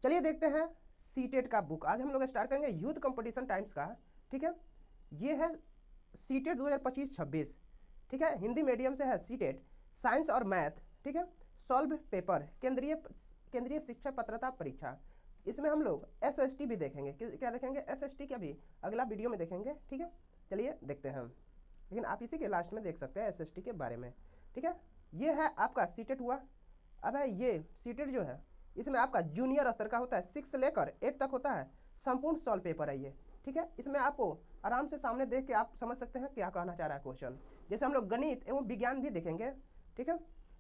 चलिए देखते हैं सीटेट का बुक। आज हम लोग स्टार्ट करेंगे यूथ कंपटीशन टाइम्स का। ठीक है, ये है सीटेट 2025-26। ठीक है, हिंदी मीडियम से है सीटेट, साइंस और मैथ। ठीक है, सॉल्व पेपर, केंद्रीय शिक्षक पात्रता परीक्षा। इसमें हम लोग एसएसटी भी देखेंगे। क्या देखेंगे? एसएसटी का भी अगला वीडियो में देखेंगे। ठीक है, चलिए देखते हैं हम, लेकिन आप इसी के लास्ट में देख सकते हैं एसएसटी के बारे में। ठीक है, ये है आपका सीटेट हुआ। अब है ये सीटेट जो है, इसमें आपका जूनियर स्तर का होता है, 6 से लेकर 8 तक होता है। संपूर्ण सॉल्व पेपर है ये। ठीक है, इसमें आपको आराम से सामने देख के आप समझ सकते हैं क्या कहना चाह रहा है क्वेश्चन। जैसे हम लोग गणित एवं विज्ञान भी देखेंगे। ठीक है,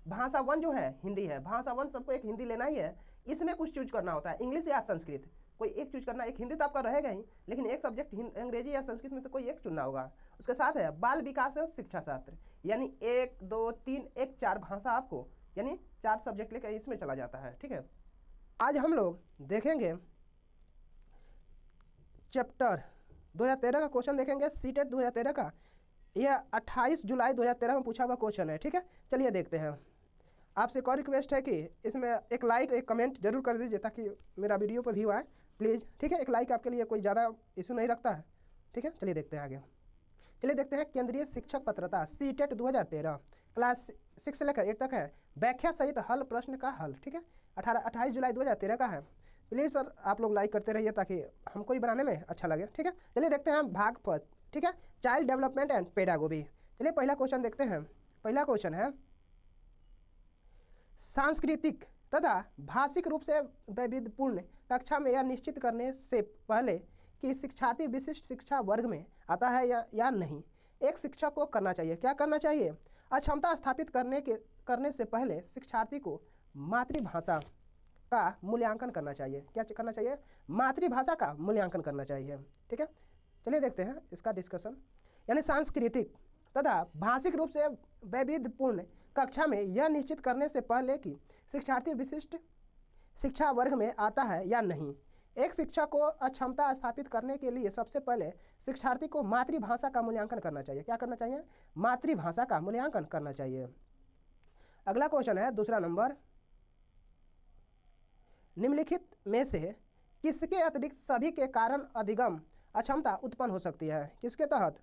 भाषा 1 जो है हिंदी है, भाषा 1 सबको एक हिंदी लेना ही है। इसमें कुछ चूज करना होता है, इंग्लिश या संस्कृत, कोई एक चूज करना। एक हिंदी तो आपका रहेगा ही, लेकिन एक सब्जेक्ट अंग्रेजी या संस्कृत में तो कोई एक चुनना होगा। उसके साथ है बाल विकास और शिक्षा शास्त्र, यानी 1, 2, 3, 1, 4 भाषा आपको, यानी 4 सब्जेक्ट लेकर इसमें चला जाता है। ठीक है, आज हम लोग देखेंगे चैप्टर 2013 का क्वेश्चन देखेंगे, सीटेट 2013 का। यह 28 जुलाई 2013 में पूछा हुआ क्वेश्चन है। ठीक है, चलिए देखते हैं। आपसे एक और रिक्वेस्ट है कि इसमें एक लाइक एक कमेंट जरूर कर दीजिए ताकि मेरा वीडियो पर व्यू आए, प्लीज़। ठीक है, एक लाइक आपके लिए कोई ज़्यादा इशू नहीं रखता है। ठीक है, चलिए देखते हैं आगे। चलिए देखते हैं केंद्रीय शिक्षक पात्रता सीटेट 2013, क्लास 6 से लेकर 8 तक है। व्याख्या सहित हल प्रश्न का हल। ठीक है, 28 जुलाई 2013 का है। प्लीज़ सर आप लोग लाइक करते रहिए ताकि हमको ही बनाने में अच्छा लगे। ठीक है, चलिए देखते हैं भाग पद। ठीक है, चाइल्ड डेवलपमेंट एंड पेडागोगी। चलिए पहला क्वेश्चन देखते हैं। पहला क्वेश्चन है, सांस्कृतिक तथा भाषिक रूप से वैविध्यपूर्ण कक्षा में यह निश्चित करने से पहले कि शिक्षार्थी विशिष्ट शिक्षा वर्ग में आता है या नहीं, एक शिक्षक को करना चाहिए। क्या करना चाहिए? अक्षमता स्थापित करने से पहले शिक्षार्थी को मातृभाषा का मूल्यांकन करना चाहिए। क्या करना चाहिए? मातृभाषा का मूल्यांकन करना चाहिए। ठीक है, चलिए देखते हैं इसका डिस्कशन। यानी सांस्कृतिक तथा भाषिक रूप से वैविध्यपूर्ण कक्षा में यह निश्चित करने से पहले कि शिक्षार्थी विशिष्ट शिक्षा वर्ग में आता है या नहीं, एक शिक्षक को अक्षमता स्थापित करने के लिए सबसे पहले शिक्षार्थी को मातृभाषा का मूल्यांकन करना चाहिए। क्या करना चाहिए? मातृभाषा का मूल्यांकन करना चाहिए। अगला क्वेश्चन है दूसरा नंबर, निम्नलिखित में से किसके अतिरिक्त सभी के कारण अधिगम अक्षमता उत्पन्न हो सकती है? किसके तहत?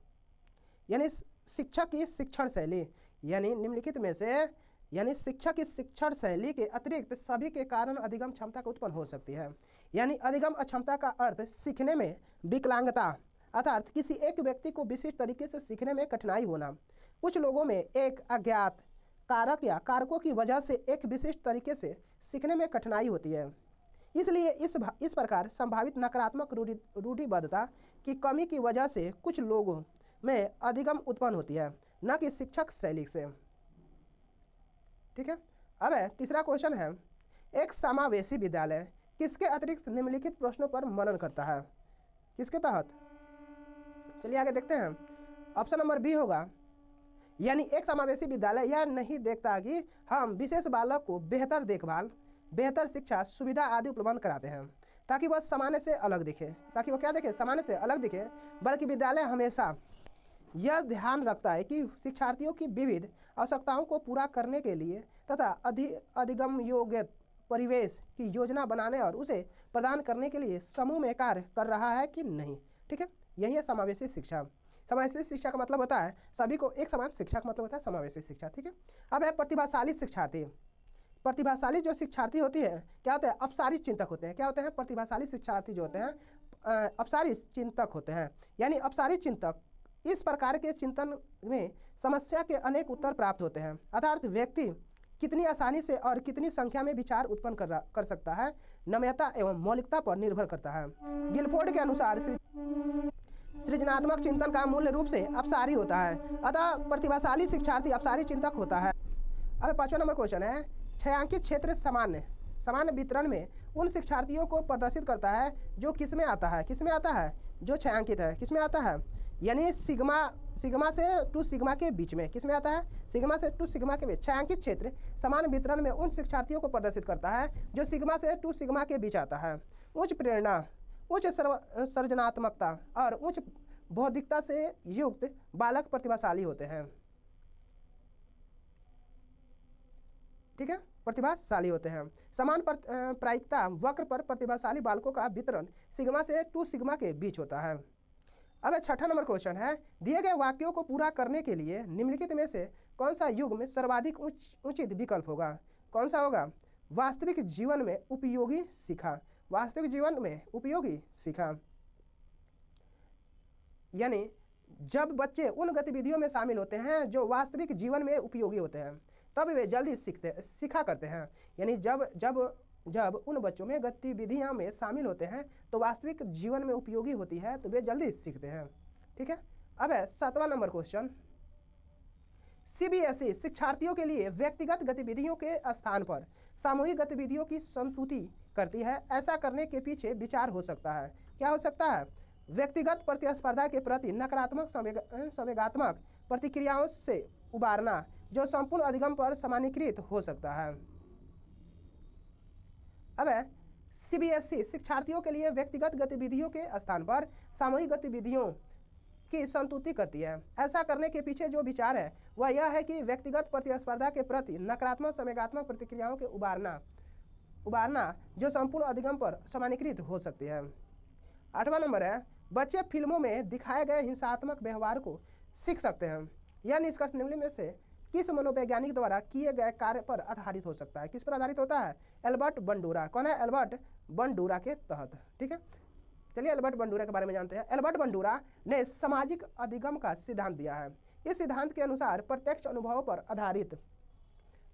यानी शिक्षक की शिक्षण शैली, यानी निम्नलिखित में से यानी शिक्षक की शिक्षण शैली के अतिरिक्त सभी के कारण अधिगम क्षमता का उत्पन्न हो सकती है। यानी अधिगम अक्षमता का अर्थ सीखने में विकलांगता, अर्थात किसी एक व्यक्ति को विशिष्ट तरीके से सीखने में कठिनाई होना। कुछ लोगों में एक अज्ञात कारक या कारकों की वजह से एक विशिष्ट तरीके से सीखने में कठिनाई होती है। इसलिए इस प्रकार संभावित नकारात्मक रूढ़िबद्धता की कमी की वजह से कुछ लोगों में अधिगम उत्पन्न होती है, न कि शिक्षक शैली से। ठीक है, अब है तीसरा क्वेश्चन है, एक समावेशी विद्यालय किसके अतिरिक्त निम्नलिखित प्रश्नों पर मनन करता है? किसके तहत? चलिए आगे देखते हैं। ऑप्शन नंबर बी होगा, यानी एक समावेशी विद्यालय यह नहीं देखता कि हम विशेष बालक को बेहतर देखभाल, बेहतर शिक्षा सुविधा आदि उपलब्ध कराते हैं ताकि वह सामान्य से अलग दिखे, ताकि वह क्या दिखे? सामान्य से अलग दिखे, बल्कि विद्यालय हमेशा यह ध्यान रखता है कि शिक्षार्थियों की विविध आवश्यकताओं को पूरा करने के लिए तथा अधिगम योग्य परिवेश की योजना बनाने और उसे प्रदान करने के लिए समूह में कार्य कर रहा है कि नहीं। ठीक है, यही है समावेशी शिक्षा। समावेशी शिक्षा का मतलब होता है सभी को एक समान शिक्षा का मतलब होता है समावेशी शिक्षा। ठीक है, अब है प्रतिभाशाली शिक्षार्थी। प्रतिभाशाली जो शिक्षार्थी होती है क्या होते हैं? अपसारी चिंतक होते हैं। क्या होते हैं? प्रतिभाशाली शिक्षार्थी जो होते हैं अपसारी चिंतक होते हैं। यानी अपसारी चिंतक इस प्रकार के चिंतन में समस्या के अनेक उत्तर प्राप्त होते हैं, अर्थात व्यक्ति कितनी आसानी से और कितनी संख्या में विचार उत्पन्न कर सकता है नम्यता एवं मौलिकता पर निर्भर करता है। गिलफोर्ड के अनुसार सृजनात्मक चिंतन का मूल रूप से अपसारी होता है, अतः प्रतिभाशाली शिक्षार्थी अपसारी चिंतक होता है। अब 5वां नंबर क्वेश्चन है, छायांकित क्षेत्र सामान्य वितरण में उन शिक्षार्थियों को प्रदर्शित करता है जो किस में आता है? किस में आता है? जो छायांकित है किस में आता है? यानी सिग्मा से 2 सिग्मा के बीच में। किस में आता है? सिग्मा से 2 सिग्मा के बीच। छायांकित क्षेत्र समान वितरण में उन शिक्षार्थियों को प्रदर्शित करता है जो सिग्मा से 2 सिग्मा के बीच आता है। उच्च प्रेरणा, उच्च सृजनात्मकता और उच्च बौद्धिकता से युक्त बालक प्रतिभाशाली होते हैं। ठीक है, प्रतिभाशाली होते हैं। समान प्रायिकता वक्र पर प्रतिभाशाली बालकों का वितरण सिग्मा से 2 सिग्मा के बीच होता है। अब 6ठा नंबर क्वेश्चन है, दिए गए वाक्यों को पूरा करने के लिए निम्नलिखित में से कौन सा युग्म सर्वाधिक उचित विकल्प होगा? कौन सा होगा? वास्तविक जीवन में उपयोगी सीखा। वास्तविक जीवन में उपयोगी सीखा यानी जब बच्चे उन गतिविधियों में शामिल होते हैं जो वास्तविक जीवन में उपयोगी होते हैं तब वे जल्दी सीखा करते हैं। यानी जब जब जब उन बच्चों में गतिविधियां में शामिल होते हैं तो वास्तविक जीवन में उपयोगी होती है तो वे जल्दी सीखते हैं। ठीक है। अब है 7वां नंबर क्वेश्चन, सीबीएसई शिक्षार्थियों के लिए व्यक्तिगत गतिविधियों के स्थान पर सामूहिक गतिविधियों की संतुति करती है। ऐसा करने के पीछे विचार हो सकता है। क्या हो सकता है? व्यक्तिगत प्रतिस्पर्धा के प्रति नकारात्मक संवेगात्मक प्रतिक्रियाओं से उबारना जो संपूर्ण अधिगम पर सामान्यीकृत हो सकता है। अब सीबीएसई शिक्षार्थियों के लिए व्यक्तिगत गतिविधियों के स्थान पर सामूहिक गतिविधियों की संतुति करती है। ऐसा करने के पीछे जो विचार है वह यह है कि व्यक्तिगत प्रतिस्पर्धा के प्रति नकारात्मक संवेगात्मक प्रतिक्रियाओं के उबारना जो संपूर्ण अधिगम पर सामान्यीकृत हो सकती है। 8वां नंबर है, बच्चे फिल्मों में दिखाए गए हिंसात्मक व्यवहार को सीख सकते हैं। यह निष्कर्ष निम्न में से किस मनोवैज्ञानिक द्वारा किए गए कार्य पर आधारित हो सकता है? किस पर आधारित होता है? Albert Bandura. कौन है? एल्बर्ट बंडूरा के तहत। ठीक है, चलिए एल्बर्ट बंडूरा के बारे में जानते हैं। एल्बर्ट बंडूरा ने सामाजिक अधिगम का सिद्धांत दिया है। इस सिद्धांत के अनुसार प्रत्यक्ष अनुभवों पर आधारित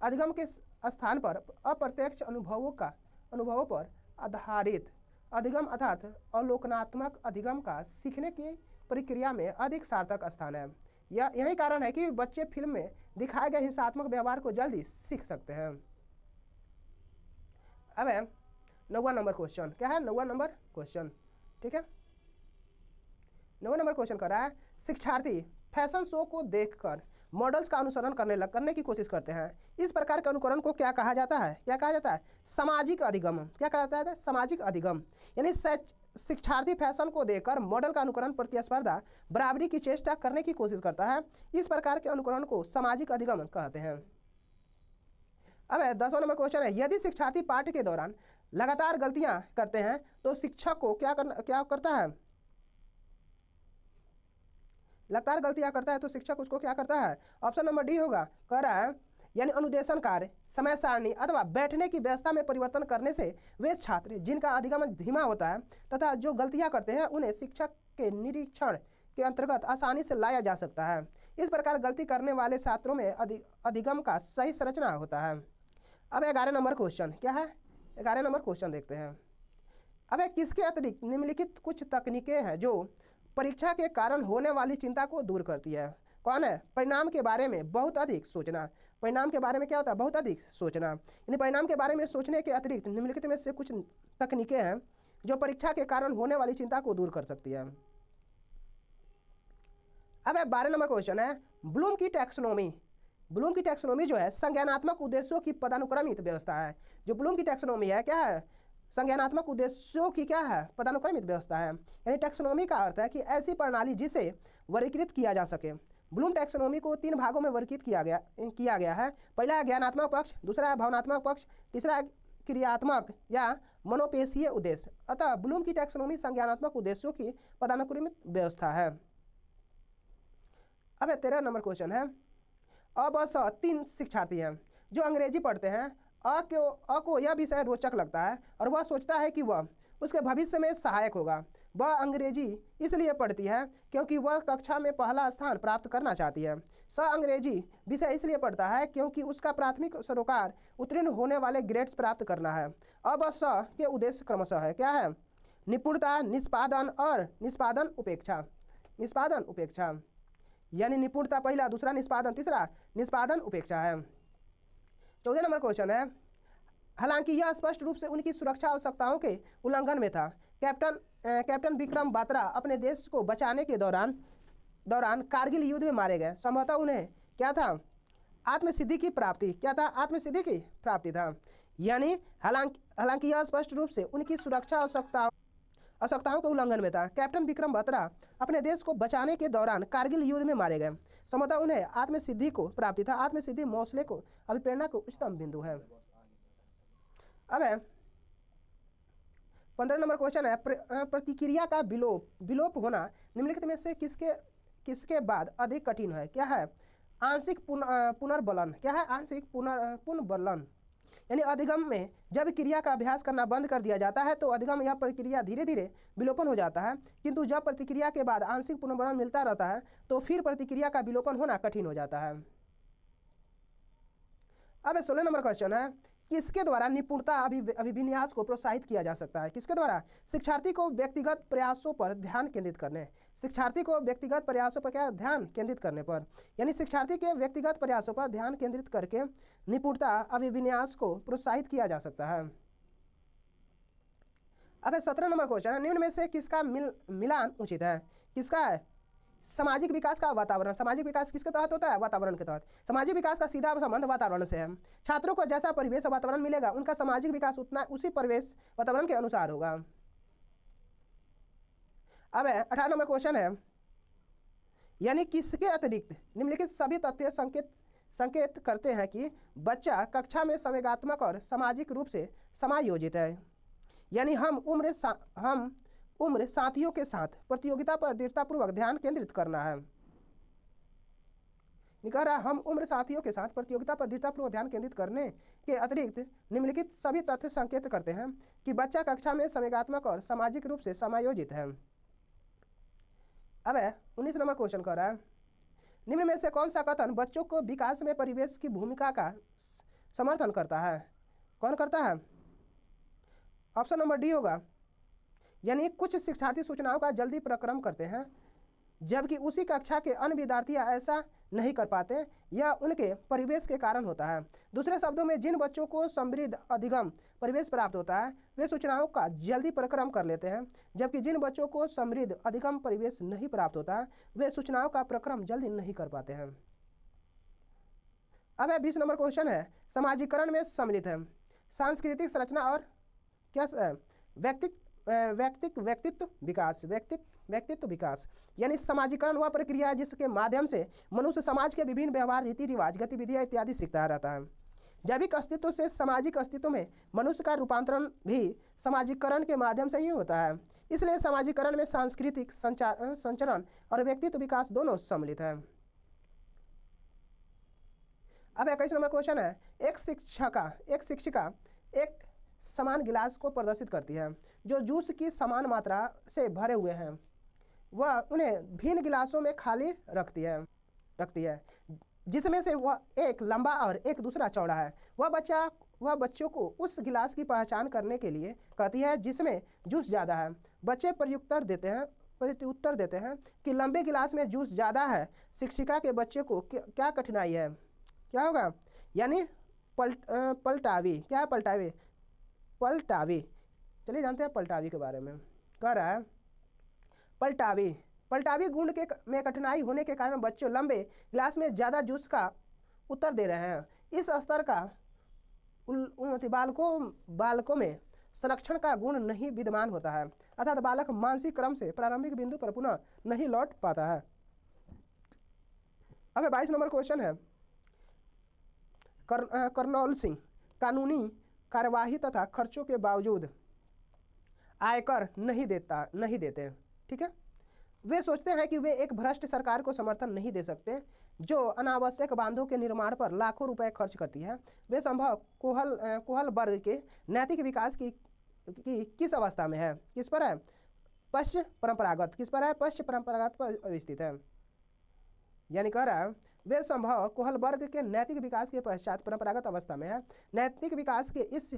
अधिगम के स्थान पर अप्रत्यक्ष अनुभवों पर आधारित अधिगम अर्थात अवलोकनात्मक अधिगम का सीखने की प्रक्रिया में अधिक सार्थक स्थान है। यही कारण है कि बच्चे फिल्म में दिखाए गए हिंसात्मक व्यवहार को जल्दी सीख सकते हैं। अब 9वां नंबर क्वेश्चन क्या है? 9वां नंबर क्वेश्चन, ठीक है, 9वां नंबर क्वेश्चन कर रहा है, शिक्षार्थी फैशन शो को देखकर मॉडल्स का अनुसरण करने की कोशिश करते हैं। इस प्रकार के अनुकरण को क्या कहा जाता है? क्या कहा जाता है? सामाजिक अधिगम। क्या कहा जाता है? सामाजिक अधिगम। यानी शिक्षार्थी फैशन को देखकर मॉडल का अनुकरण, प्रतिस्पर्धा, बराबरी की चेष्टा करने की कोशिश करता है। इस प्रकार के अनुकरण को सामाजिक अधिगम कहते हैं। अब 10वां नंबर क्वेश्चन है, यदि शिक्षार्थी पाठ के दौरान लगातार गलतियां करते हैं तो शिक्षक को क्या करता है? लगातार गलतियां करता है तो शिक्षक उसको क्या करता है? ऑप्शन नंबर डी होगा। कह रहा है यानी अनुदेशन कार्य, समय सारणी अथवा बैठने की व्यवस्था में परिवर्तन करने से वे छात्र जिनका अधिगमन धीमा होता है तथा जो गलतियां करते हैं उन्हें शिक्षक के निरीक्षण के अंतर्गत आसानी से लाया जा सकता है। इस प्रकार गलती करने वाले छात्रों में अधिगम का सही संरचना होता है। अब 11 नंबर क्वेश्चन क्या है? 11 नंबर क्वेश्चन देखते हैं। अब किसके अतिरिक्त निम्नलिखित कुछ तकनीकें हैं जो परीक्षा के कारण होने वाली चिंता को दूर करती है? कौन है? परिणाम के बारे में बहुत अधिक सोचना। परिणाम के बारे में क्या होता है? बहुत अधिक सोचना। यानी परिणाम के बारे में सोचने के अतिरिक्त निम्नलिखित में से कुछ तकनीकें हैं जो परीक्षा के कारण होने वाली चिंता को दूर कर सकती है। अब 12 नंबर क्वेश्चन है, ब्लूम की टैक्सोनॉमी। ब्लूम की टैक्सोनॉमी जो है संज्ञानात्मक उद्देश्यों की पदानुक्रमित व्यवस्था है। जो ब्लूम की टैक्सोनॉमी है क्या है? संज्ञानात्मक उद्देश्यों की क्या है? पदानुक्रमित व्यवस्था है। यानी टैक्सोनॉमी का अर्थ है कि ऐसी प्रणाली जिसे वर्गीकृत किया जा सके। ब्लूम टैक्सोनॉमी को 3 भागों में वर्गीकृत किया गया है। पहला है ज्ञानात्मक पक्ष, दूसरा है भावनात्मक पक्ष, तीसरा है क्रियात्मक या मनोपेशीय उद्देश्य। अतः ब्लूम की टैक्सोनॉमी संज्ञानात्मक उद्देश्यों की पदानुक्रमित व्यवस्था है। अब 13 नंबर क्वेश्चन है, अब 3 शिक्षार्थी हैं जो अंग्रेजी पढ़ते हैं। अ को यह विषय रोचक लगता है और वह सोचता है कि वह उसके भविष्य में सहायक होगा। वह अंग्रेजी इसलिए पढ़ती है क्योंकि वह कक्षा में पहला स्थान प्राप्त करना चाहती है। स अंग्रेजी विषय इसलिए पढ़ता है क्योंकि उसका प्राथमिक सरोकार उत्तीर्ण होने वाले ग्रेड्स प्राप्त करना है। अब स के उद्देश्य क्रमशः है क्या है? निपुणता, निष्पादन और निष्पादन उपेक्षा। निष्पादन उपेक्षा यानी निपुणता पहला, दूसरा निष्पादन, तीसरा निष्पादन उपेक्षा है। 14 नंबर क्वेश्चन है, हालांकि यह स्पष्ट रूप से उनकी सुरक्षा आवश्यकताओं के उल्लंघन में था। कैप्टन विक्रम बात्रा अपने देश को बचाने के दौरान कारगिल युद्ध में मारे गए। संभवतः उन्हें क्या था? आत्मसिद्धि की प्राप्ति। क्या था? आत्मसिद्धि की प्राप्ति था। यानी हालांकि यह स्पष्ट रूप से उनकी सुरक्षा आवश्यकताओं के उल्लंघन में था। कैप्टन विक्रम बत्रा अपने देश को बचाने के दौरान कारगिल युद्ध में मारे गए। संभवतः उन्हें आत्मसिद्धि को प्राप्ति था। आत्मसिद्धि मौसले को अभिप्रेरणा को उच्चतम बिंदु है। अब है 15 नंबर क्वेश्चन है, प्रतिक्रिया का विलोप होना निम्नलिखित में से किसके किसके बाद अधिक कठिन है? क्या है? आंशिक पुनर्बलन। क्या है? आंशिक पुनर्बलन। यानी अधिगम में जब क्रिया का अभ्यास करना बंद कर दिया जाता है तो अधिगम यह प्रक्रिया धीरे धीरे विलोपन हो जाता है, किंतु जब प्रतिक्रिया के बाद आंशिक पुनर्बलन मिलता रहता है तो फिर प्रतिक्रिया का विलोपन होना कठिन हो जाता है। अब 16 नंबर क्वेश्चन है, किसके द्वारा निपुणता अभिविन्यास को प्रोत्साहित किया जा सकता है? किसके द्वारा? शिक्षार्थी को व्यक्तिगत प्रयासों पर ध्यान केंद्रित करने। शिक्षार्थी को व्यक्तिगत प्रयासों पर क्या ध्यान केंद्रित करने पर, यानी शिक्षार्थी के व्यक्तिगत प्रयासों पर ध्यान केंद्रित करके निपुणता अभिविन्यास को प्रोत्साहित किया जा सकता है। अब 17 नंबर क्वेश्चन है, निम्न में से किसका मिलान उचित है? किसका है? सामाजिक विकास का वातावरण। सामाजिक विकास किसके तहत होता है? वातावरण के तहत। सामाजिक विकास का सीधा संबंध वातावरण से है। छात्रों को जैसा परिवेश वातावरण मिलेगा उनका सामाजिक विकास उतना उसी परिवेश वातावरण के अनुसार होगा। अब 18 नंबर क्वेश्चन है, यानी किसके अतिरिक्त निम्नलिखित सभी तथ्य संकेत करते हैं कि बच्चा कक्षा में संवेगात्मक और सामाजिक रूप से समायोजित है? यानी हम उम्र साथियों के साथ प्रतियोगिता पर दृढ़तापूर्वक ध्यान केंद्रित करना है। कह रहा हम उम्र साथियों के साथ प्रतियोगिता पर दृढ़तापूर्वक ध्यान केंद्रित करने के अतिरिक्त निम्नलिखित सभी तथ्य संकेत करते हैं कि बच्चा कक्षा में संवेगात्मक और सामाजिक रूप से समायोजित है। अब 19 नंबर क्वेश्चन कह रहा है, निम्न में से कौन सा कथन बच्चों को विकास में परिवेश की भूमिका का समर्थन करता है? कौन करता है? ऑप्शन नंबर डी होगा। यानी कुछ शिक्षार्थी सूचनाओं का जल्दी प्रक्रम करते हैं जबकि उसी कक्षा के अन्य विद्यार्थी ऐसा नहीं कर पाते। यह उनके परिवेश के कारण होता है। दूसरे शब्दों में, जिन बच्चों को समृद्ध अधिगम परिवेश प्राप्त होता है वे सूचनाओं का जल्दी प्रक्रम कर लेते हैं, जबकि जिन बच्चों को समृद्ध अधिगम परिवेश नहीं प्राप्त होता है वे सूचनाओं का प्रक्रम जल्दी नहीं कर पाते हैं। अब 20 नंबर क्वेश्चन है, समाजीकरण में सम्मिलित है सांस्कृतिक संरचना और क्या व्यक्तित्व विकास। यानी समाजीकरण वह प्रक्रिया है जिसके माध्यम से मनुष्य समाज के विभिन्न व्यवहार, रीति रिवाज, गतिविधियां इत्यादि सीखता रहता है। जैविक अस्तित्व से सामाजिक अस्तित्व में मनुष्य का रूपांतरण भी समाजीकरण के माध्यम से ही होता है। इसलिए समाजीकरण में सांस्कृतिक संचरण और व्यक्तित्व विकास दोनों सम्मिलित है। अब 21 नंबर क्वेश्चन है, एक शिक्षिका एक समान गिलास को प्रदर्शित करती है जो जूस की समान मात्रा से भरे हुए हैं। वह उन्हें भिन्न गिलासों में खाली रखती है जिसमें से वह एक लंबा और एक दूसरा चौड़ा है। वह बच्चों को उस गिलास की पहचान करने के लिए कहती है जिसमें जूस ज़्यादा है। बच्चे प्रत्युत्तर देते हैं कि लंबे गिलास में जूस ज़्यादा है। शिक्षिका के बच्चे को क्या कठिनाई है? क्या होगा? यानी पलटावी। क्या है पलटावी? पलटावी। चलिए जानते हैं पलटावी के बारे में। कह रहा है पलटावी गुण में कठिनाई होने के कारण बच्चों लंबे गिलास में ज़्यादा जूस का उत्तर दे रहे हैं। इस स्तर का बालकों में संरक्षण का गुण नहीं विद्यमान होता है, अर्थात बालक मानसिक क्रम से प्रारंभिक बिंदु पर पुनः नहीं लौट पाता है। अब 22 नंबर क्वेश्चन है, कर्नौल सिंह कानूनी कार्यवाही तथा खर्चों के बावजूद आयकर नहीं देते। ठीक है, वे सोचते हैं कि वे एक भ्रष्ट सरकार को समर्थन नहीं दे सकते जो अनावश्यक बांधों के निर्माण पर लाखों रुपए खर्च करती है। वे संभव कोहल वर्ग के नैतिक विकास की किस अवस्था में है? किस पर है? पश्च परंपरागत। किस पर है? पश्च परंपरागत पर स्थित है। यानी कह रहा है वे संभव कोहल वर्ग के नैतिक विकास के पश्चात परंपरागत अवस्था में है। नैतिक विकास के इस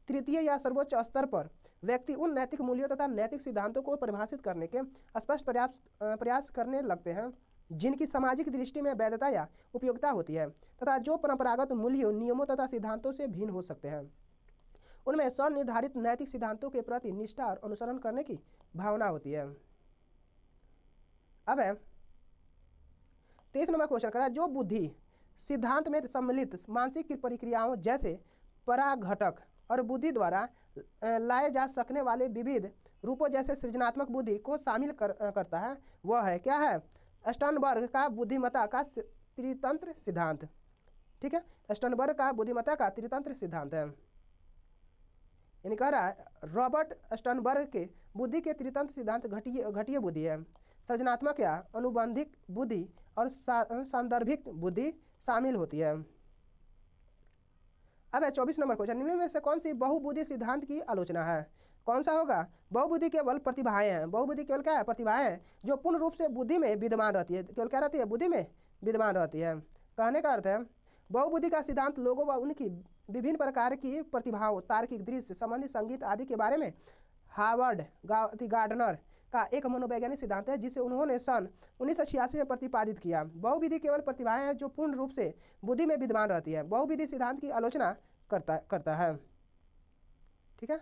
तृतीय या सर्वोच्च स्तर पर व्यक्ति उन नैतिक मूल्यों तथा नैतिक सिद्धांतों को परिभाषित करने के स्पष्ट प्रयास करने लगते हैं जिनकी सामाजिक दृष्टि में वैधता या उपयोगिता होती है तथा जो परंपरागत मूल्यों, नियमों तथा सिद्धांतों से भिन्न हो सकते हैं। उनमें स्वनिर्धारित नैतिक सिद्धांतों के प्रति निष्ठा और अनुसरण करने की भावना होती है। अब 23 नंबर क्वेश्चन करा, जो बुद्धि सिद्धांत में सम्मिलित मानसिक प्रक्रियाओं जैसे पराघटक और बुद्धि द्वारा लाए जा सकने वाले विविध रूपों जैसे सृजनात्मक बुद्धि को शामिल करता है वह है क्या है? स्टर्नबर्ग का बुद्धिमत्ता का त्रितंत्र सिद्धांत। ठीक है, स्टर्नबर्ग का बुद्धिमत्ता का त्रितंत्र सिद्धांत है। यानी कह रहा है रॉबर्ट स्टर्नबर्ग के बुद्धि के त्रितंत्र सिद्धांत घटिया बुद्धि है, सृजनात्मक या अनुबंधिक बुद्धि और सांदर्भिक बुद्धि शामिल होती है। अब है 24 नंबर क्वेश्चन, निम्न में से कौन सी बहुबुद्धि सिद्धांत की आलोचना है? कौन सा होगा? बहुबुद्धि केवल प्रतिभाएं हैं। बहुबुद्धि केवल क्या है? प्रतिभाएं हैं जो पूर्ण रूप से बुद्धि में विद्यमान रहती है। केवल क्या रहती है? बुद्धि में विद्यमान रहती है। कहने का अर्थ है बहुबुद्धि का सिद्धांत लोगों व उनकी विभिन्न प्रकार की प्रतिभाओं, तार्किक, दृश्य संबंधी, संगीत आदि के बारे में हार्वर्ड गार्डनर का एक मनोवैज्ञानिक सिद्धांत है जिसे उन्होंने सन 1986 में प्रतिपादित किया। बहुविधि केवल प्रतिभाएं हैं जो पूर्ण रूप से बुद्धि में विद्यमान रहती है। बहुविधि सिद्धांत की आलोचना करता है। ठीक है।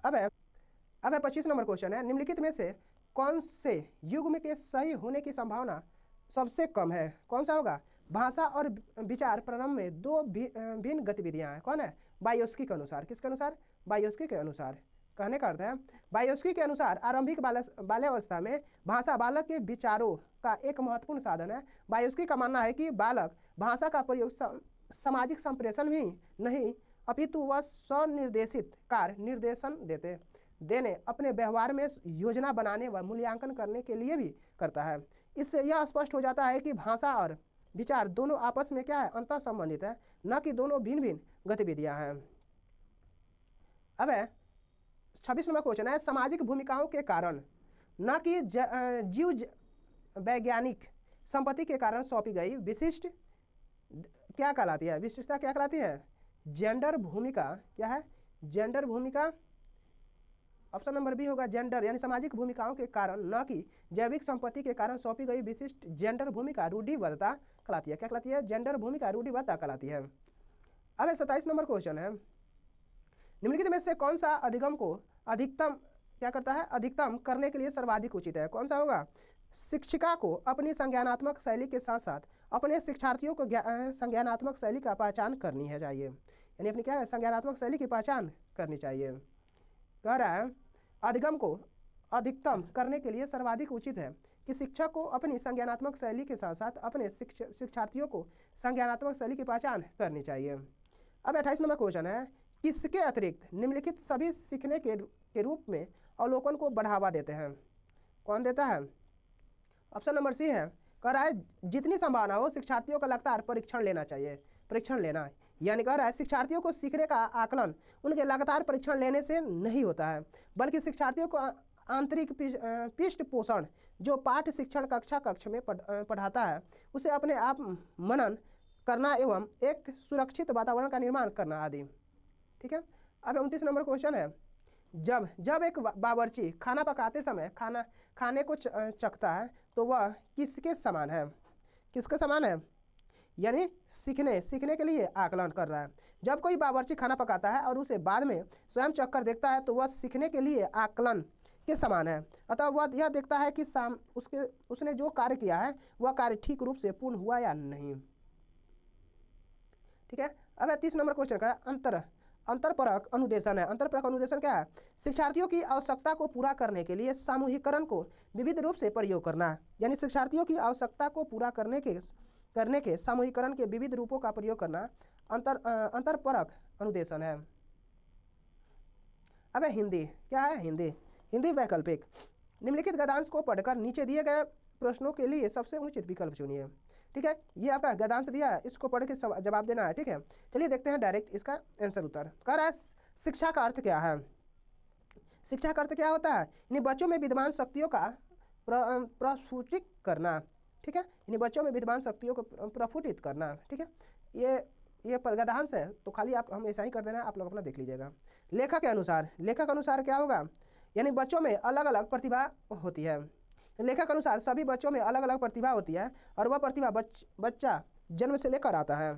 अब है 25 नंबर क्वेश्चन है, निम्नलिखित में से कौन से युग्म के सही होने की संभावना सबसे कम है? कौन सा होगा? भाषा और विचार प्रारंभ में दो भिन्न गतिविधियां हैं। कौन है? बायोस्की के अनुसार। किसके अनुसार? बायोस्की के अनुसार। कहने का अर्थ है बायोस्की के अनुसार आरंभिक बाल्यावस्था में भाषा बालक के विचारों का एक महत्वपूर्ण साधन है। बायोस्की का मानना है कि बालक भाषा का प्रयोग सामाजिक संप्रेषण भी नहीं अपितु वह स्वनिर्देशित कार्य निर्देशन देने, अपने व्यवहार में योजना बनाने व मूल्यांकन करने के लिए भी करता है। इससे यह स्पष्ट हो जाता है कि भाषा और विचार दोनों आपस में क्या है? अंतर संबंधित है, न कि दोनों भिन्न भिन्न गतिविधियां हैं। अब है 26 नंबर क्वेश्चन है, सामाजिक भूमिकाओं के कारण न कि जीव वैज्ञानिक संपत्ति के कारण सौंपी गई विशिष्ट क्या कहलाती है? विशिष्टता क्या कहलाती है? जेंडर भूमिका। क्या है? जेंडर भूमिका। ऑप्शन नंबर बी होगा जेंडर, यानी सामाजिक भूमिकाओं के कारण न कि जैविक संपत्ति के कारण सौंपी गई विशिष्ट जेंडर भूमिका रूढ़िबद्धता कहलाती है। क्या कहलाती है? जेंडर भूमिका रूढ़िबद्धता कहलाती है। अब 27 नंबर क्वेश्चन है, निम्नलिखित में से कौन सा अधिगम को अधिकतम क्या करता है? अधिकतम करने के लिए सर्वाधिक उचित है? कौन सा होगा? शिक्षिका को अपनी संज्ञानात्मक शैली के साथ साथ अपने शिक्षार्थियों को संज्ञानात्मक शैली का पहचान करनी है चाहिए, यानी अपनी क्या है? संज्ञानात्मक शैली की पहचान करनी चाहिए। कह रहा है अधिगम को अधिकतम करने के लिए सर्वाधिक उचित है कि शिक्षक को अपनी संज्ञानात्मक शैली के साथ साथ अपने शिक्षार्थियों को संज्ञानात्मक शैली की पहचान करनी चाहिए। अब 28 नंबर क्वेश्चन है, किसके अतिरिक्त निम्नलिखित सभी सीखने के रूप में अवलोकन को बढ़ावा देते हैं? कौन देता है? ऑप्शन नंबर सी है। कह रहा है जितनी संभावना हो शिक्षार्थियों का लगातार परीक्षण लेना चाहिए। परीक्षण लेना यानी कह रहा है शिक्षार्थियों को सीखने का आकलन उनके लगातार परीक्षण लेने से नहीं होता है, बल्कि शिक्षार्थियों को आंतरिक पृष्ठ पोषण जो पाठ्य शिक्षण कक्ष में पढ़ाता है उसे अपने आप मनन करना एवं एक सुरक्षित वातावरण का निर्माण करना आदि। ठीक है। अब 29 नंबर क्वेश्चन है, जब एक बावर्ची खाना पकाते समय खाने को चखता है तो वह किसके समान है? किसके समान है? यानी सीखने के लिए आकलन कर रहा है। जब कोई बावर्ची खाना पकाता है और उसे बाद में स्वयं चख कर देखता है तो वह सीखने के लिए आकलन के समान है। अतः वह यह देखता है कि उसने जो कार्य किया है वह कार्य ठीक रूप से पूर्ण हुआ या नहीं। ठीक है। अब 30 नंबर क्वेश्चन का अंतरपरक अनुदेशन है। अंतरपरक अनुदेशन क्या है? शिक्षार्थियों की आवश्यकता को पूरा करने के लिए सामूहिकरण को विविध रूप से प्रयोग करना, यानी शिक्षार्थियों की आवश्यकता को पूरा करने के सामूहिकरण के विविध रूपों का प्रयोग करना अंतरपरक अनुदेशन है। अब हिंदी क्या है? हिंदी वैकल्पिक। निम्नलिखित गद्यांश को पढ़कर नीचे दिए गए प्रश्नों के लिए सबसे उचित विकल्प चुनिए। ठीक है। ये आपका गद्यांश दिया है, इसको पढ़ के जवाब देना है। ठीक है। चलिए देखते हैं डायरेक्ट इसका आंसर उत्तर। कह रहा है शिक्षा का अर्थ क्या है? शिक्षा का अर्थ क्या होता है? इन बच्चों में विद्यमान शक्तियों का प्रस्फुटित करना। ठीक है। इन बच्चों में विद्यमान शक्तियों को प्रस्फुटित करना। ठीक है। ये गद्यांश है तो खाली हम ऐसा ही कर देना, आप लोग अपना देख लीजिएगा। लेखक अनुसार क्या होगा? यानी बच्चों में अलग अलग प्रतिभा होती है। लेखक अनुसार सभी बच्चों में अलग अलग प्रतिभा होती है और वह प्रतिभा बच्चा जन्म से लेकर आता है।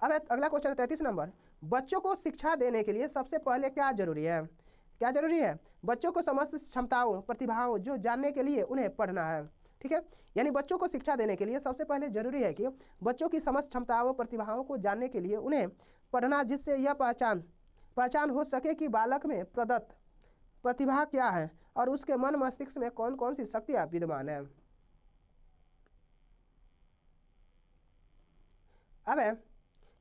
अब अगला क्वेश्चन है 33 नंबर, बच्चों को शिक्षा देने के लिए सबसे पहले क्या जरूरी है? क्या जरूरी है? बच्चों को समस्त क्षमताओं प्रतिभाओं जो जानने के लिए उन्हें पढ़ना है। ठीक है। यानी बच्चों को शिक्षा देने के लिए सबसे पहले जरूरी है कि बच्चों की समस्त क्षमताओं प्रतिभाओं को जानने के लिए उन्हें पढ़ना, जिससे यह पहचान हो सके कि बालक में प्रदत्त प्रतिभा क्या है और उसके मन मस्तिष्क में कौन कौन सी शक्तियां विद्यमान है। अब है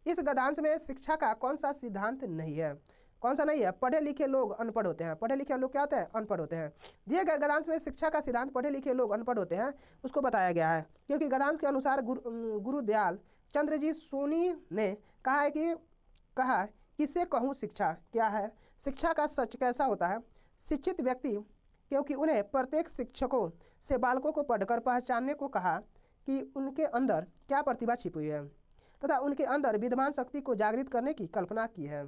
इस गद्यांश में शिक्षा का कौन सा सिद्धांत नहीं है? कौन सा नहीं है? पढ़े लिखे लोग अनपढ़ होते हैं। पढ़े लिखे लोग क्या होते हैं? अनपढ़ होते हैं। दिए गए गद्यांश में शिक्षा का सिद्धांत पढ़े लिखे लोग अनपढ़ होते हैं उसको बताया गया है, क्योंकि गद्यांश के अनुसार गुरुदयाल चंद्र जी सोनी ने कहा है कि किससे कहूँ शिक्षा क्या है, शिक्षा का सच कैसा होता है। शिक्षित व्यक्ति, क्योंकि उन्हें प्रत्येक शिक्षकों से बालकों को पढ़कर पहचानने को कहा कि उनके अंदर क्या प्रतिभा छिपी हुई है तथा उनके अंदर विद्यमान शक्ति को जागृत करने की कल्पना की है।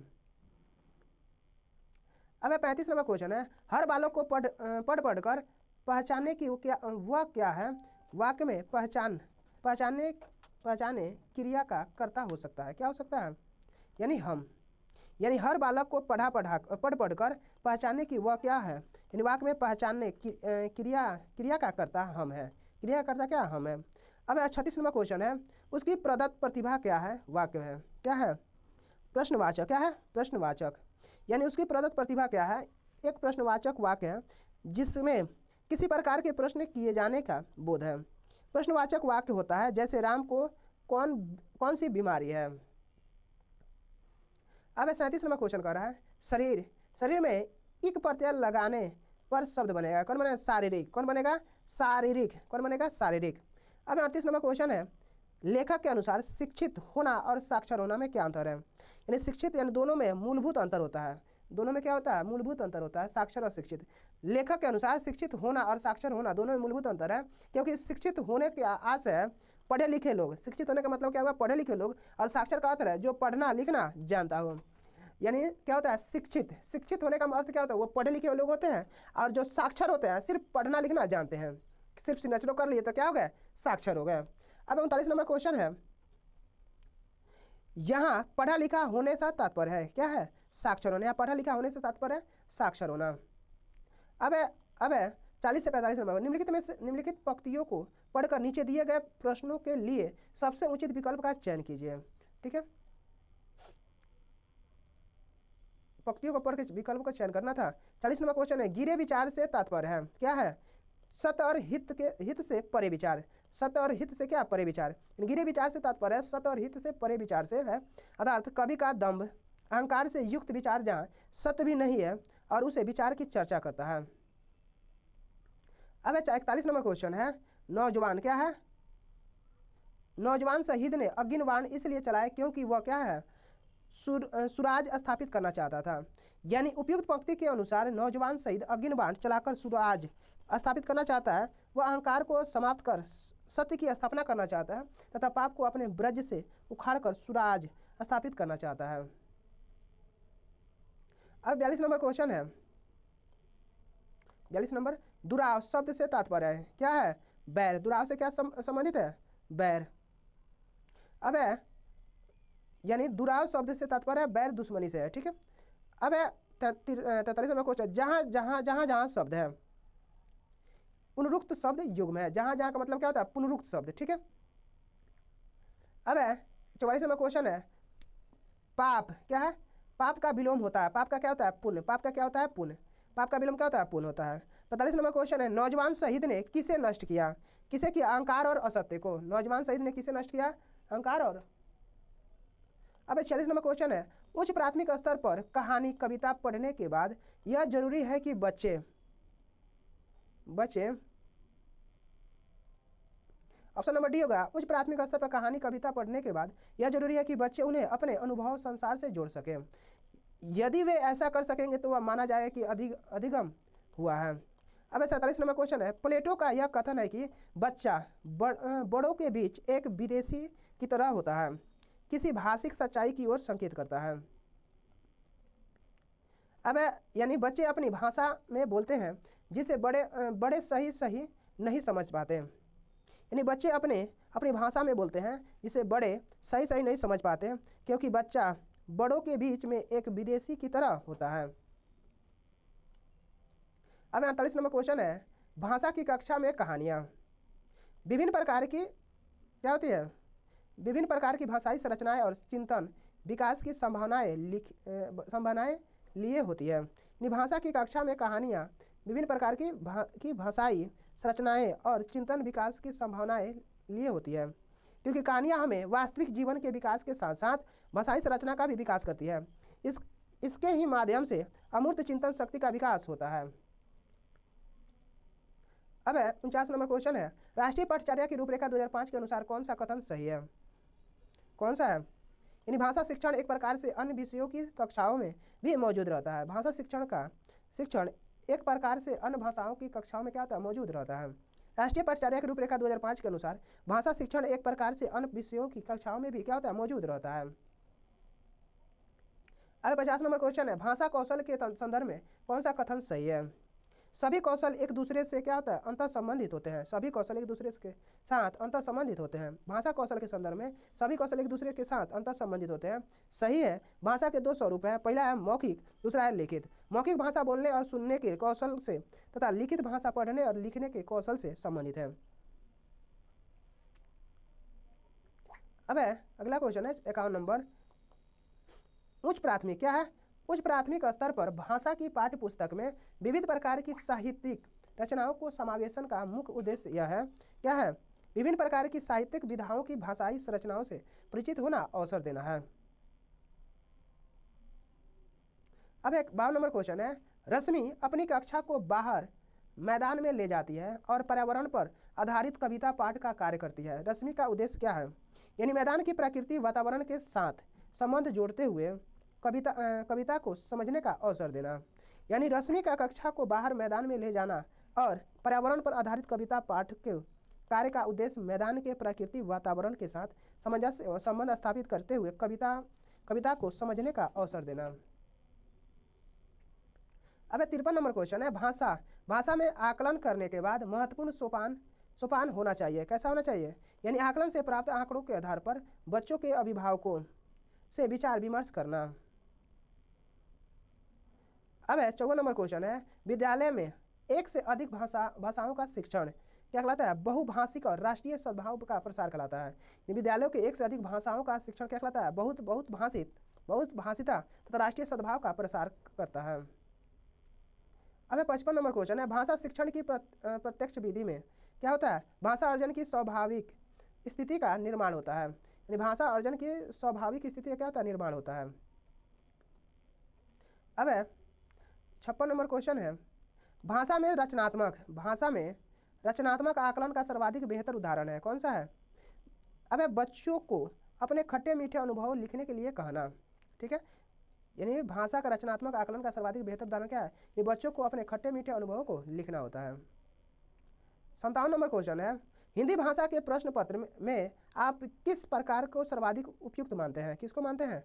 अब 35 नंबर क्वेश्चन है, हर बालक को पढ़कर पहचानने की वह क्या है? वाक्य में पहचाने क्रिया का कर्ता हो सकता है। क्या हो सकता है? यानी हम, यानी हर बालक को पढ़कर पहचानने की वह क्या है, यानी वाक्य में पहचानने क्रिया का कर्ता हम है। क्रिया का कर्ता क्या? हम है। अब 36 नंबर क्वेश्चन है, उसकी प्रदत्त प्रतिभा क्या है? वाक्य है क्या है? प्रश्नवाचक। क्या है? प्रश्नवाचक। यानी उसकी प्रदत्त प्रतिभा क्या है? एक प्रश्नवाचक वाक्य है जिसमें किसी प्रकार के प्रश्न किए जाने का बोध है। प्रश्नवाचक वाक्य होता है जैसे राम को कौन सी बीमारी है। अब 37 नंबर क्वेश्चन कर रहा है, शरीर में इक प्रत्यय लगाने पर शब्द बनेगा। कौन बनेगा? शारीरिक। कौन बनेगा? शारीरिक। कौन बनेगा? शारीरिक। अब 38 नंबर क्वेश्चन है, लेखक के अनुसार शिक्षित होना और साक्षर होना में क्या अंतर है? यानी शिक्षित यानी दोनों में मूलभूत अंतर होता है। दोनों में क्या होता है? मूलभूत अंतर होता है, साक्षर और शिक्षित। लेखक के अनुसार शिक्षित होना और साक्षर होना दोनों में मूलभूत अंतर है, क्योंकि शिक्षित होने के आशय पढ़े लिखे लोग। शिक्षित होने का मतलब क्या हुआ? पढ़े लिखे लोग। और साक्षर का अर्थ है जो पढ़ना लिखना जानता हो। यानी क्या होता है? शिक्षित होने का अर्थ क्या होता है? वो पढ़े लिखे लोग होते हैं। और जो साक्षर होते हैं सिर्फ पढ़ना लिखना जानते हैं, सिर्फ सिग्नेचर कर लिए तो क्या हो गया? साक्षर हो गए। अब 39 नंबर क्वेश्चन है, यहाँ पढ़ा लिखा होने से तात्पर्य है क्या है? साक्षर होना। यहाँ पढ़ा लिखा होने से तात्पर्य है साक्षर होना। अब 40 से 45 नंबर, निम्नलिखित पंक्तियों को पढ़कर नीचे दिए गए प्रश्नों के लिए सबसे उचित विकल्प का चयन कीजिए। ठीक है, पंक्तियों को पढ़ के विकल्प का चयन करना था। 40 नंबर क्वेश्चन है, गिरे विचार से तात्पर्य है क्या है? सत्य और हित से परे विचार। सत्य और हित से क्या? परे विचार। गिरे विचार से तात्पर्य सत्य और हित से परे विचार से है, अर्थात कवि का दंभ अहंकार से युक्त विचार जहाँ सत्य भी नहीं है और उसे विचार की चर्चा करता है। अब 41 नंबर क्वेश्चन है, नौजवान क्या है? नौजवान शहीद ने अग्निबाण इसलिए चलाया क्योंकि वह क्या है? सुराज स्थापित करना चाहता था। यानी उपयुक्त पंक्ति के अनुसार नौजवान शहीद अग्निबाण चलाकर सुराज स्थापित करना चाहता है। वह अहंकार को समाप्त कर सत्य की स्थापना करना चाहता है तथा पाप को अपने ब्रज से उखाड़कर सुराज स्थापित करना चाहता है। अब 42 नंबर क्वेश्चन है, 42 नंबर, दुराव शब्द से तात्पर्य है क्या है? बैर। दुराव से क्या संबंधित है? बैर। अब यानी दुराव शब्द से तात्पर्य है बैर, दुश्मनी से है। ठीक है, अब 43 नंबर क्वेश्चन, जहाँ शब्द है पुनरुक्त शब्द युग्म है। जहाँ का मतलब क्या होता है? पुनरुक्त शब्द। ठीक है, अब 44 नंबर क्वेश्चन है, पाप क्या है? पाप का विलोम होता है। पाप का क्या होता है? पुण्य। पाप का क्या होता है? पुण्य। पाप का विलोम क्या होता है? पुण्य होता है। 45 नंबर क्वेश्चन है, नौजवान शहीद ने किसे नष्ट किया? किसे किया? अहंकार और असत्य को। नौजवान शहीद ने किसे नष्ट किया? अहंकार और। अब 46 नंबर क्वेश्चन है, उच्च प्राथमिक स्तर पर कहानी कविता पढ़ने के बाद यह जरूरी है कि बच्चे ऑप्शन नंबर डी होगा, उच्च प्राथमिक स्तर पर कहानी कविता पढ़ने के बाद यह जरूरी है कि बच्चे उन्हें अपने अनुभव संसार से जोड़ सकें। यदि वे ऐसा कर सकेंगे तो वह माना जाएगा कि अधिगम हुआ है। अब 47 नंबर क्वेश्चन है, प्लेटो का यह कथन है कि बच्चा बड़ों के बीच एक विदेशी की तरह होता है, किसी भाषिक सच्चाई की ओर संकेत करता है। अब यानी बच्चे अपनी भाषा में बोलते हैं जिसे बड़े सही नहीं समझ पाते। यानी बच्चे अपनी भाषा में बोलते हैं जिसे बड़े सही नहीं समझ पाते, क्योंकि बच्चा बड़ों के बीच में एक विदेशी की तरह होता है। अब 48 नंबर क्वेश्चन है, भाषा की कक्षा में कहानियाँ विभिन्न प्रकार की क्या होती है? विभिन्न प्रकार की भाषाई संरचनाएं और चिंतन विकास की संभावनाएं लिए होती है। भाषा की कक्षा में कहानियाँ विभिन्न प्रकार की भाषाई संरचनाएं और चिंतन विकास की संभावनाएं लिए होती है, क्योंकि कहानियाँ हमें वास्तविक जीवन के विकास के साथ साथ भाषाई संरचना का भी विकास करती है। इसके ही माध्यम से अमूर्त चिंतन शक्ति का विकास होता है। अब 49 नंबर क्वेश्चन है, राष्ट्रीय पटचर्या की रूपरेखा 2005 के अनुसार कौन सा कथन सही है? कौन सा है? यानी भाषा शिक्षण एक प्रकार से अन्य विषयों की कक्षाओं में भी मौजूद रहता है। भाषा शिक्षण एक प्रकार से अन्य भाषाओं की कक्षाओं में क्या होता है? मौजूद रहता है। राष्ट्रीय पटचर्या की रूपरेखा 2005 के अनुसार भाषा शिक्षण एक प्रकार से अन्य विषयों की कक्षाओं में भी क्या होता है? मौजूद रहता है। अब 50 नंबर क्वेश्चन है, भाषा कौशल के संदर्भ में कौन सा कथन सही है? सभी कौशल एक दूसरे से क्या होता है? अंतर संबंधित होते हैं। सभी कौशल एक दूसरे के साथ अंतर संबंधित होते हैं। भाषा कौशल के संदर्भ में सभी कौशल एक दूसरे के साथ अंतर संबंधित होते हैं। सही है। भाषा के दो स्वरूप हैं, पहला है मौखिक, दूसरा है लिखित। मौखिक भाषा बोलने और सुनने के कौशल से तथा लिखित भाषा पढ़ने और लिखने के कौशल से संबंधित है। अब अगला क्वेश्चन है 51 नंबर, उच्च प्राथमिक क्या है? उच्च प्राथमिक स्तर पर भाषा की पाठ्य पुस्तक में विविध प्रकार की साहित्यिक रचनाओं को समावेशन का मुख्य उद्देश्य यह है, क्या है? विभिन्न प्रकार की साहित्यिक विधाओं की भाषाई संरचनाओं से परिचित होना, अवसर देना है। अब 52 नंबर क्वेश्चन है, रश्मि अपनी कक्षा को बाहर मैदान में ले जाती है और पर्यावरण पर आधारित कविता पाठ का कार्य करती है। रश्मि का उद्देश्य क्या है? यानी मैदान की प्रकृति वातावरण के साथ संबंध जोड़ते हुए कविता को समझने का अवसर देना। यानी रश्मि का कक्षा को बाहर मैदान में ले जाना और पर्यावरण पर आधारित कविता पाठ के कार्य का उद्देश्य मैदान के प्रकृति वातावरण के साथ सामंजस्य और संबंध स्थापित करते हुए कविता को समझने का अवसर देना। अब 53 नंबर क्वेश्चन है, भाषा में आकलन करने के बाद महत्वपूर्ण सोपान होना चाहिए। कैसा होना चाहिए? यानी आकलन से प्राप्त आंकड़ों के आधार पर बच्चों के अभिभावकों से विचार विमर्श करना। अब 54 नंबर क्वेश्चन है, विद्यालय में एक से अधिक भाषाओं का शिक्षण क्या कहलाता है? बहुभाषिक और राष्ट्रीय सद्भाव का प्रसार कहलाता है। विद्यालयों के एक से अधिक भाषाओं का शिक्षण क्या कहलाता है? बहुत भाषिता तथा राष्ट्रीय सद्भाव का प्रसार करता है। अब 55 नंबर क्वेश्चन है, भाषा शिक्षण की प्रत्यक्ष विधि में क्या होता है? भाषा अर्जन की स्वाभाविक स्थिति का निर्माण होता है। यानी भाषा अर्जन की स्वाभाविक स्थिति का क्या होता है? निर्माण होता है। अब 56 नंबर क्वेश्चन है, भाषा में रचनात्मक आकलन का सर्वाधिक बेहतर उदाहरण है। कौन सा है? अब बच्चों को अपने खट्टे मीठे अनुभव लिखने के लिए कहना। ठीक है, यानी भाषा का रचनात्मक आकलन का सर्वाधिक बेहतर उदाहरण क्या है? ये बच्चों को अपने खट्टे मीठे अनुभवों को लिखना होता है। 57 नंबर क्वेश्चन है, हिंदी भाषा के प्रश्न पत्र में आप किस प्रकार को सर्वाधिक उपयुक्त मानते हैं? किसको मानते हैं?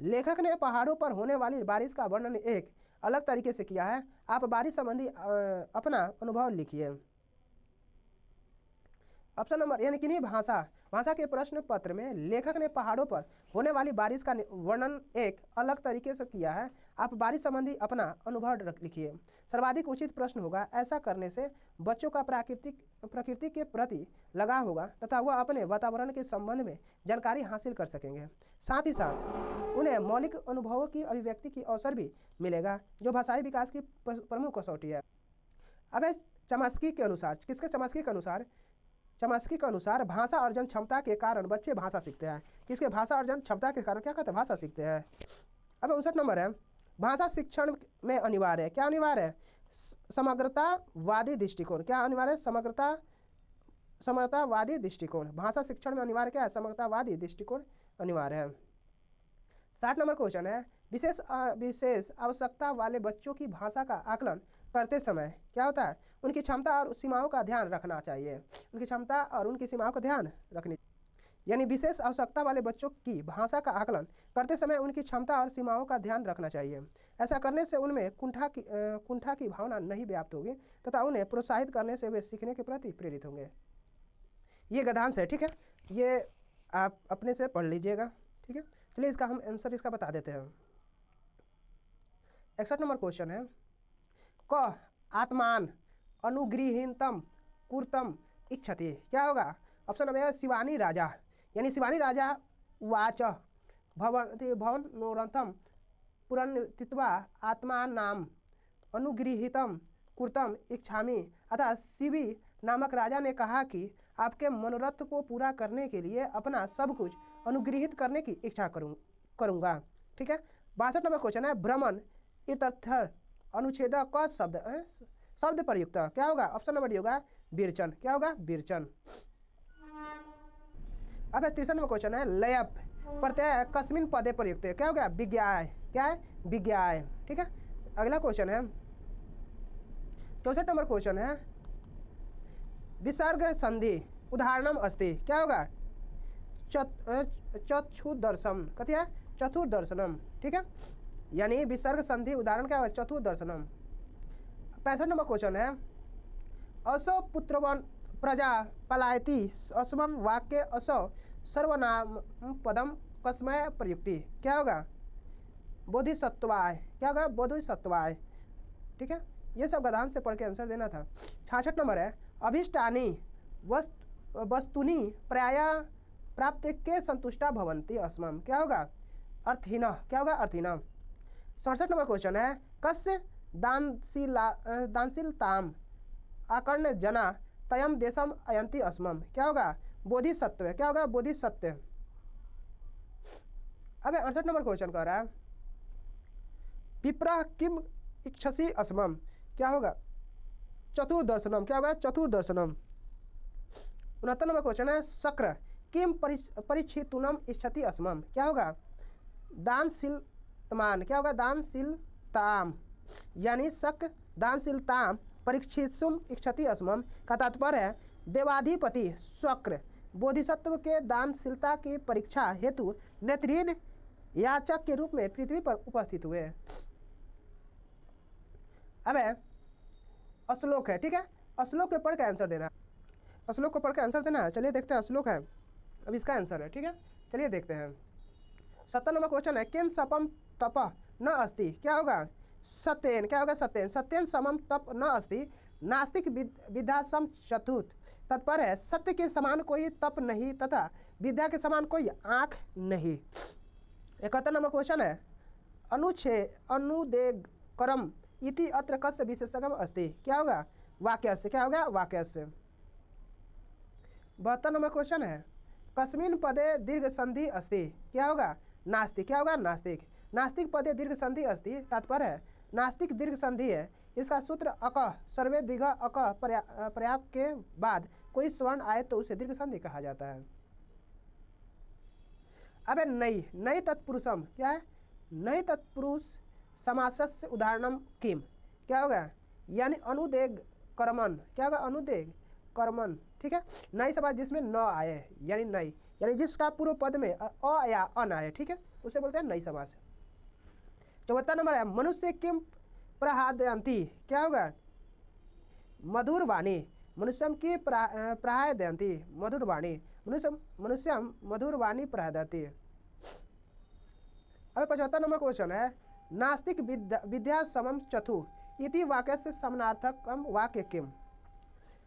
लेखक ने पहाड़ों पर होने वाली बारिश का वर्णन एक अलग तरीके से किया है। आप बारिश संबंधी अपना अनुभव लिखिए। ऑप्शन नंबर, यानी किन्हीं भाषा के प्रश्न पत्र में लेखक ने पहाड़ों पर होने वाली बारिश का वर्णन एक अलग तरीके से किया है। आप बारिश संबंधी अपना अनुभव लिखिए। सर्वाधिक उचित प्रश्न होगा। ऐसा करने से बच्चों का प्रकृति के प्रति लगाव होगा तथा वह अपने वातावरण के संबंध में जानकारी हासिल कर सकेंगे। साथ ही साथ उन्हें मौलिक अनुभवों की अभिव्यक्ति की अवसर भी मिलेगा, जो भाषाई विकास की प्रमुख कसौटी है। अब चमस्की के अनुसार, किसके चमस्की के अनुसार? चमस्की के अनुसार भाषा अर्जन क्षमता के कारण बच्चे भाषा सीखते हैं। किसके? भाषा अर्जन क्षमता के कारण क्या कहते हैं? भाषा सीखते हैं। अब 59 नंबर है, भाषा शिक्षण में अनिवार्य है। क्या अनिवार्य है? समग्रतावादी दृष्टिकोण। क्या अनिवार्य है? समग्रतावादी दृष्टिकोण। भाषा शिक्षण में अनिवार्य क्या है? समग्रतावादी दृष्टिकोण अनिवार्य है। 60 नंबर क्वेश्चन है, विशेष आवश्यकता वाले बच्चों की भाषा का आकलन करते समय क्या होता है? उनकी क्षमता और सीमाओं का ध्यान रखना चाहिए। उनकी क्षमता और उनकी सीमाओं का ध्यान रखनी, यानी विशेष आवश्यकता वाले बच्चों की भाषा का आकलन करते समय उनकी क्षमता और सीमाओं का ध्यान रखना चाहिए। ऐसा करने से उनमें कुंठा की भावना नहीं व्याप्त होगी तथा उन्हें प्रोत्साहित करने से वे सीखने के प्रति प्रेरित होंगे। ये गद्यांश है। ठीक है, ये आप अपने से पढ़ लीजिएगा। ठीक है, चलिए इसका हम आंसर इसका बता देते हैं। 61 नंबर क्वेश्चन है, क आत्मान अनुगृहीतम कुर्तम इच्छति। क्या होगा? ऑप्शन नंबर है शिवानी राजा, यानी शिवानी राजा वाच भवन नोरंतम पुरन्तित्वा आत्मान नाम अनुगृहीतम कुर्तम इच्छामि। अतः शिवी नामक राजा ने कहा कि आपके मनोरथ को पूरा करने के लिए अपना सब कुछ अनुगृहित करने की इच्छा करूँगा। ठीक है। 62 नंबर क्वेश्चन है भ्रमण इतर्थर अनुच्छेद क शब्द प्रयुक्त क्या होगा? ऑप्शन नंबर डी होगा विरचन। क्या होगा? विरचन। अब 63 नंबर क्वेश्चन है लयप प्रत्यय कस्मिन पदे प्रयुक्त क्या हो गया? विज्ञाय। क्या है? विज्ञाय। ठीक है। अगला क्वेश्चन है 64 नंबर क्वेश्चन है विसर्ग संधि उदाहरणम अस्ति क्या होगा? चतुर्दर्शनम। कथी है? चतुर्दर्शनम। ठीक है। यानी विसर्ग संधि उदाहरण क्या होगा? चतुर्दर्शनम। 65 नंबर क्वेश्चन है असो पुत्रवन प्रजा पलायती अस्मम वाक्य असो सर्वनाम पदम कस्मय प्रयुक्ति क्या होगा? बोधिसत्वाय। क्या होगा? बोधिसत्वाय। ठीक है। ये सब गधान से पढ़ के आंसर देना था। 66 नंबर है अभिष्टानी वस्तुनि प्राय प्राप्त के संतुष्टा भवंती अस्मम क्या होगा? अर्थिन। क्या होगा? अर्थिन। 67 नंबर क्वेश्चन है कस्य दानशीलताम आकर्ण जना तयम देशम अयंती अस्मम क्या होगा? बोधिसत्व। क्या होगा? बोधिसत्व। अब 68 नंबर क्वेश्चन कह रहा है विप्रह किम इच्छसी अस्मम क्या होगा? चतुर्दर्शनम। क्या होगा? चतुर्दर्शनम। 69 नंबर क्वेश्चन है शक्र किम परिचितुनम इच्छति अस्मम क्या होगा? दानशीलतमान। क्या होगा? दानशीलताम। यानी शक दानशीलताम परीक्षितुम इच्छति अस्मम का तात्पर्य है देवाधिपति शक्र बोधिसत्व के दानशीलता की परीक्षा हेतु नेत्रहीन याचक के रूप में पृथ्वी पर उपस्थित हुए। अब श्लोक है। ठीक है। श्लोक के पढ़ के आंसर देना। श्लोक को पढ़ के आंसर देना। चलिए देखते हैं। श्लोक है अब इसका आंसर है। ठीक है। चलिए देखते हैं। 70 नंबर क्वेश्चन है किन सपम तप न अस्ति क्या होगा? सत्येन। क्या होगा? सत्येन। सत्येन समम तप न अस्ति नास्तिक विद्या सम चतुर्थ तत्पर है सत्य के समान कोई तप नहीं तथा विद्या के समान कोई आँख नहीं। 71 नंबर क्वेश्चन है अनुदेग करम इति अत्र कस्य विशेषगम अस्ति क्या होगा? वाक्यस्य। क्या होगा? वाक्यस्य। 72 नंबर क्वेश्चन है कस्मिन पदे दीर्घ संधि अस्ति क्या होगा? नास्तिक। क्या होगा? नास्तिक। नास्तिक पदे दीर्घ संधि अस्ति तात्पर्य है नास्तिक दीर्घ संधि है। इसका सूत्र अक सर्वे दीर्घ अक पर्याप्त के बाद कोई स्वर्ण आए तो उसे दीर्घ संधि कहा जाता है। अब नई नई तत्पुरुषम। क्या है? नई तत्पुरुष समासस्य उदाहरणम किम क्या होगा? यानी अनुदेग कर्मन। क्या होगा? अनुदेग कर्मन। ठीक है। नई समास जिसमें न आए यानी नई यानी जिसका पूर्व पद में अ या अन आए। ठीक है। उसे बोलते हैं नई समास। 74 नंबर है मनुष्य किम प्रहादयंती क्या होगा? मधुर वाणी। मनुष्यम की प्रहादयंती मधुर वाणी। मनुष्यम मधुर वाणी प्रहादयति। अब 75 नंबर क्वेश्चन है नास्तिक विद्या समम चतु इति वाक्य से समानार्थकम वाक्य किम?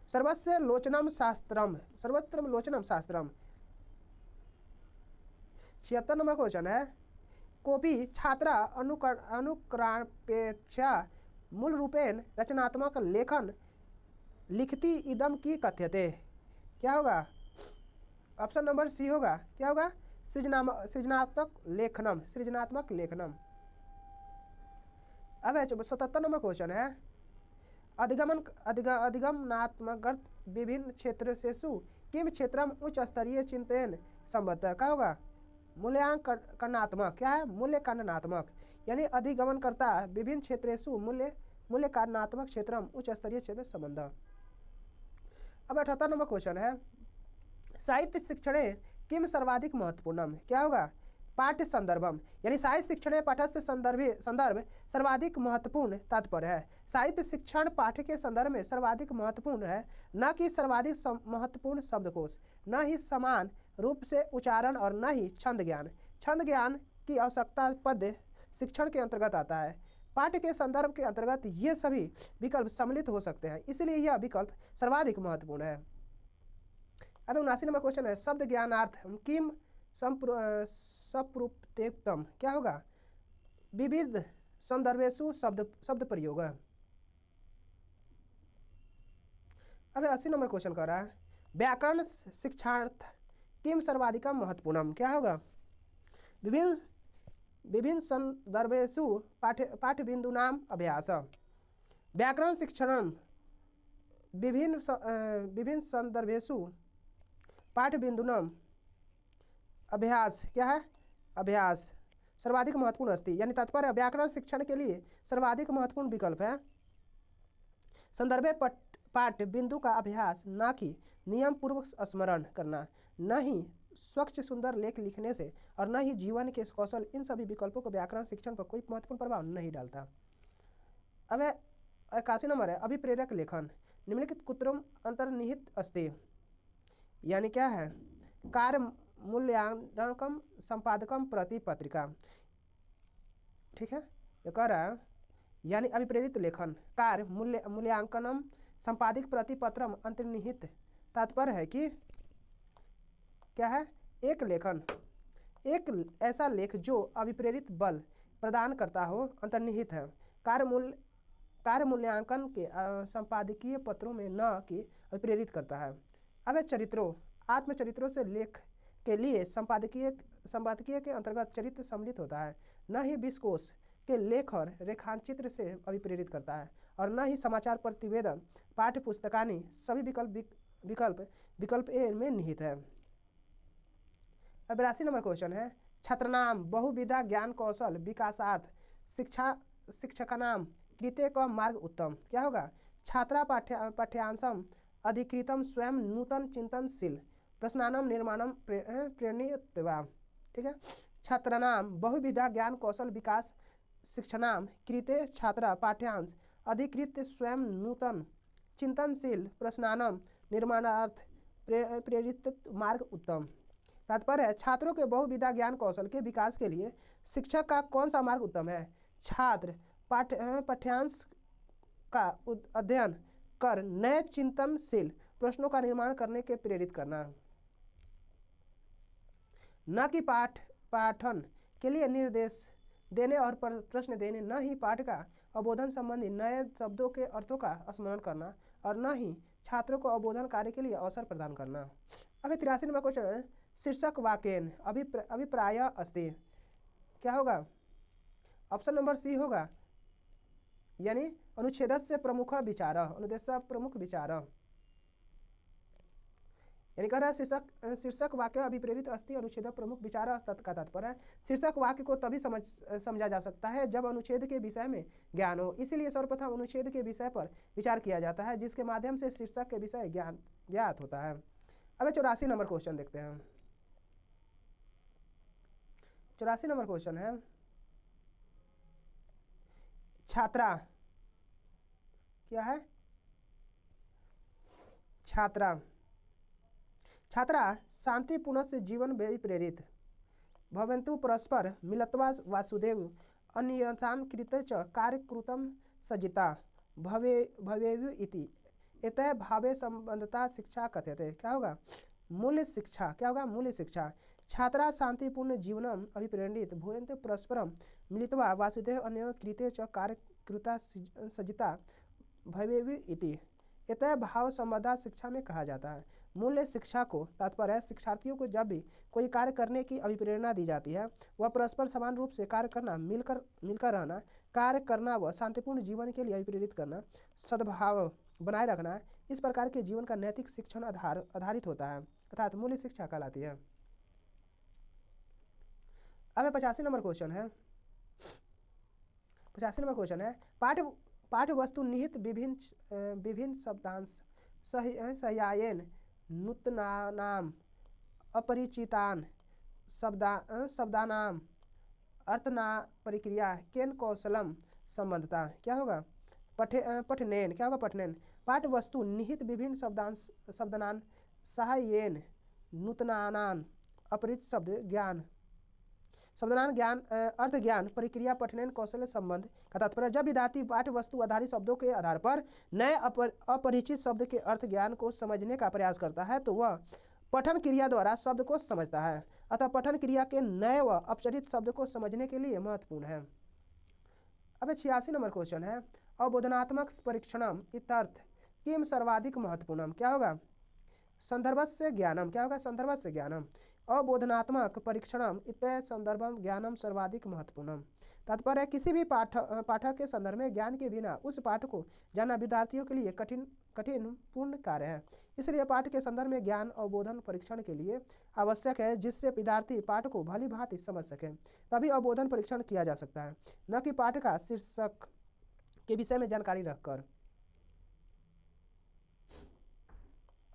सर्वस्य लोचनम शास्त्रम सर्वत्र लोचनम शास्त्रम। 76 नंबर क्वेश्चन है कोपी छात्रा अनुकरणपेक्षा मूल रूपेण रचनात्मक लेखन लिखती इदम की कथ्यते क्या होगा? ऑप्शन नंबर सी होगा। क्या होगा? सृजनात्मक लेखनम। सृजनात्मक लेखनम। अब 77 नंबर क्वेश्चन है अधिगमनात्मक विभिन्न क्षेत्रेषु किम क्षेत्रम उच्च स्तरीय चिंतन संबद्ध क्या होगा? मूल्यांकनात्मक। क्या है? मूल्यांकनात्मक यानी अधिगमनकर्ता विभिन्न क्षेत्रेषु मूल्यांकनात्मक क्षेत्रम उच्च स्तरीय क्षेत्र संबंध। अब 78 नंबर क्वेश्चन है साहित्य शिक्षणे किम सर्वाधिक महत्वपूर्णम क्या होगा? पाठ्य संदर्भम यानी साहित्य शिक्षण पाठ्य संदर्भ सर्वाधिक महत्वपूर्ण तात्पर्य है। साहित्य शिक्षण पाठ्य के संदर्भ में सर्वाधिक महत्वपूर्ण है न कि सर्वाधिक महत्वपूर्ण शब्दकोश न ही समान रूप से उच्चारण और न ही छंद ज्ञान। छंद ज्ञान की आवश्यकता पद्य शिक्षण के अंतर्गत आता है। पाठ्य के संदर्भ के अंतर्गत ये सभी विकल्प सम्मिलित हो सकते हैं इसलिए यह विकल्प सर्वाधिक महत्वपूर्ण है। अब 79 नंबर क्वेश्चन है शब्द ज्ञानार्थ किम सप्रुप्तेक्तम क्या होगा? विविध संदर्भेषु शब्द प्रयोग। अब 80 नंबर क्वेश्चन कर रहा है व्याकरण शिक्षार्थ किम सर्वाधिकम महत्वपूर्णम क्या होगा? विभिन्न विभिन्न संदर्भेषु पाठ्यबिन्दूनाम् अभ्यास। व्याकरण शिक्षण विभिन्न संदर्भेषु पाठ्यबिन्दूनाम् अभ्यास। क्या है? अभ्यास सर्वाधिक महत्वपूर्ण अस्ति, यानी तात्पर्य व्याकरण शिक्षण के लिए सर्वाधिक महत्वपूर्ण विकल्प है संदर्भे पाठ्य बिंदु का अभ्यास, न कि नियम पूर्वक स्मरण करना, न ही स्वच्छ सुंदर लेख लिखने से और न ही जीवन के कौशल। इन सभी विकल्पों को व्याकरण शिक्षण पर कोई महत्वपूर्ण प्रभाव नहीं डालता। अब 81 नंबर है अभिप्रेरक लेखन। निम्नलिखित कुत्रम अंतर्निहित अस्ति, यानी क्या है? कार्य मूल्यांकन संपादकम प्रति पत्रिका। ठीक है, ये कह रहा है यानी अभिप्रेरित लेखन कार्य मूल्यांकनम संपादिक प्रति पत्रम अंतर्निहित। तात्पर्य है कि क्या है? एक लेखन, एक ऐसा लेख जो अभिप्रेरित बल प्रदान करता हो अंतर्निहित है कार्य मूल्यांकन के संपादकीय पत्रों में, न कि अभिप्रेरित करता है। अब चरित्रों आत्मचरित्रों से लेख के लिए संपादकीय के अंतर्गत चरित्र सम्मिलित होता है, न ही विश्वकोश के लेख और रेखांचित्र से अभिप्रेरित करता है, और न ही समाचार प्रतिवेदन पाठ्य पुस्तकानि। सभी विकल्प ए में निहित है। अब 82 नंबर क्वेश्चन है छात्रनाम बहुविधा ज्ञान कौशल विकासार्थ शिक्षकानाम कृते क मार्ग उत्तम। क्या होगा? छात्रा पाठ्यांशम अधिकृतम स्वयं नूतन चिंतनशील प्रश्नानाम निर्माणम प्रेरणीयत्वा। ठीक है, छात्रनाम बहुविधा ज्ञान कौशल विकास शिक्षणाम कृते छात्रा पाठ्यांश अधिकृत स्वयं नूतन चिंतनशील प्रश्नानाम निर्माणार्थ प्रेरित मार्ग उत्तम। तात्पर्य है छात्रों के बहुविधा ज्ञान कौशल के विकास के लिए शिक्षक का कौन सा मार्ग उत्तम है? छात्र पाठ्यांश का अध्ययन कर नए चिंतनशील प्रश्नों का निर्माण करने के प्रेरित करना, न कि पाठन के लिए निर्देश देने और प्रश्न देने, न ही पाठ का अवबोधन संबंधी नए शब्दों के अर्थों का स्मरण करना, और न ही छात्रों को अवबोधन कार्य के लिए अवसर प्रदान करना। अभी 83 नंबर क्वेश्चन है शीर्षक वाक्येन अभिप्राय अस्ति। क्या होगा? ऑप्शन नंबर सी होगा, यानी अनुच्छेदस्य प्रमुख विचार, अनुदेश प्रमुख विचार। यानी कह रहा है शीर्षक वाक्य अभिप्रेरित अस्ति अनुच्छेद प्रमुख विचार का तात्पर्य है शीर्षक वाक्य को तभी समझा जा सकता है जब अनुच्छेद के विषय में ज्ञान हो। इसीलिए सर्वप्रथम अनुच्छेद के विषय पर विचार किया जाता है, जिसके माध्यम से शीर्षक के विषय ज्ञात होता है। अब 84 नंबर क्वेश्चन देखते हैं। 84 नंबर क्वेश्चन है छात्रा। क्या है? छात्रा शांतिपूर्ण से जीवन प्रेरित भवन्तु परस्पर मिलत्वा वासुदेव अन्यसां कृते च कार्यकृतं सज्जिता भवेयु इति एतय भावे संबंधता शिक्षा कथ्यते। क्या होगा? मूल्य शिक्षा। क्या होगा? मूल्य शिक्षा। छात्रा शांतिपूर्ण जीवनम अभिप्रेरित भवन्तु परस्परम मिलित्वा वासुदेव अन्य कृते च कार्यकृता सज्जिता भवेयु इति एतय भाव संबंधा शिक्षा में कहा जाता है। मूल्य शिक्षा को तात्पर्य है शिक्षार्थियों को जब भी कोई कार्य करने की अभिप्रेरणा दी जाती है, वह परस्पर समान रूप से कार्य करना, मिलकर रहना, कार्य करना व शांतिपूर्ण जीवन के लिए अभिप्रेरित करना, सद्भाव बनाए रखना, इस प्रकार के जीवन का नैतिक शिक्षण आधारित होता है, अर्थात मूल्य शिक्षा कहलाती है। अब 85 नंबर क्वेश्चन है 85 नंबर क्वेश्चन है पाठ्य वस्तु निहित विभिन्न शब्दांश सह्यायेन नूतनानाम अपरिचितान शब्दानाम अर्थना परिक्रिया केन कौशलम संबंधता। क्या होगा? पठनेन। क्या होगा? पठनेन। पाठ्य वस्तु निहित विभिन्न शब्दानां सहायेन नूतनानां अपरिचित शब्दानां ज्ञान अर्थ ज्ञान परिक्रिया पठनेन कौशल संबंध का तात्पर्य जब विद्यार्थी पाठ्य वस्तु आधारित शब्दों के आधार पर नए अपरिचित शब्द के अर्थ ज्ञान को समझने का प्रयास करता है तो वह पठन क्रिया द्वारा शब्द को समझता है। अतः पठन क्रिया के नए व अपरिचित शब्द को समझने के लिए महत्वपूर्ण है। अब 86 नंबर क्वेश्चन है अवबोधनात्मक परीक्षणम इत्यर्थ किम सर्वाधिक महत्वपूर्णम। क्या होगा? संदर्भस्य ज्ञानम। क्या होगा? संदर्भस्य ज्ञानम। अबोधनात्मक परीक्षणम इत्य संदर्भम ज्ञानम सर्वाधिक महत्वपूर्णम। तात्पर्य है किसी भी पाठक के संदर्भ में ज्ञान के बिना उस पाठ को जानना विद्यार्थियों के लिए कठिन पूर्ण कार्य है। इसलिए पाठ के संदर्भ में ज्ञान अवबोधन परीक्षण के लिए आवश्यक है, जिससे विद्यार्थी पाठ को भली भांति समझ सके। तभी अवबोधन परीक्षण किया जा सकता है, न कि पाठ का शीर्षक के विषय में जानकारी रखकर,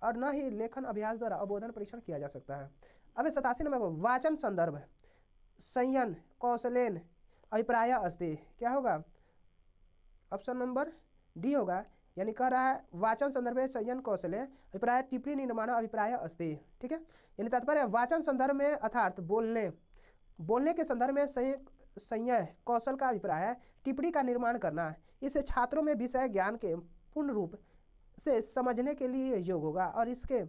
और न ही लेखन अभ्यास द्वारा अवबोधन परीक्षण किया जा सकता है। अब 87 नंबर को वाचन संदर्भ संयन कौशलेन अभिप्राय अस्ति। क्या होगा? ऑप्शन नंबर डी होगा। यानी कह रहा है वाचन संदर्भ में संयन कौशल अभिप्राय टिप्पणी निर्माण अभिप्राय अस्ति। ठीक है, यानी तात्पर्य वाचन संदर्भ में अर्थात बोलने के संदर्भ में संयम कौशल का अभिप्राय है टिप्पणी का निर्माण करना। इससे छात्रों में विषय ज्ञान के पूर्ण रूप से समझने के लिए योग होगा और इसके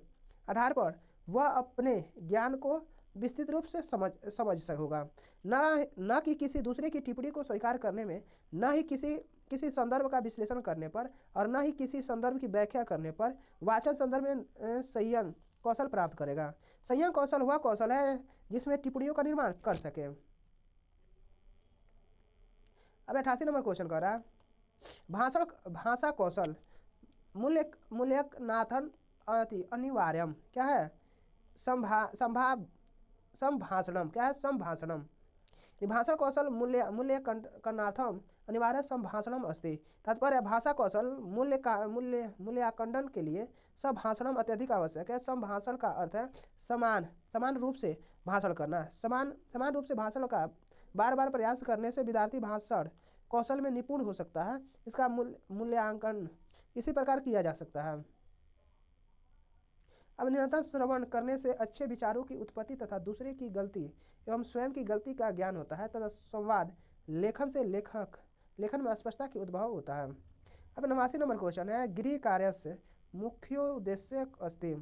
आधार पर वह अपने ज्ञान को विस्तृत रूप से समझ सकेगा। न कि किसी दूसरे की टिप्पणी को स्वीकार करने में, न ही किसी संदर्भ का विश्लेषण करने पर, और न ही किसी संदर्भ की व्याख्या करने पर वाचन संदर्भ में संयम कौशल प्राप्त करेगा। संयम कौशल वह कौशल है जिसमें टिप्पणियों का निर्माण कर सके। अब 88 नंबर क्वेश्चन कर रहा है भाषा कौशल मूल्यनाथन अति अनिवार्यम। क्या है? संभाषणम। क्या है? संभाषणम। भाषा कौशल मूल्यांकनार्थम अनिवार्य संभाषणम अस्ति। तात्पर्य भाषा कौशल मूल्यांकन के लिए संभाषणम अत्यधिक आवश्यक है। संभाषण का अर्थ है समान रूप से भाषण करना। समान रूप से भाषण का बार बार प्रयास करने से विद्यार्थी भाषण कौशल में निपुण हो सकता है। इसका मूल्यांकन इसी प्रकार किया जा सकता है। अब निरंतर श्रवण करने से अच्छे विचारों की उत्पत्ति तथा दूसरे की गलती एवं स्वयं की गलती का ज्ञान होता है तथा संवाद लेखन से लेखन में स्पष्टता की उद्भव होता है। अब 89 नंबर क्वेश्चन है गृह कार्य से मुख्योद्देश्य अस्ति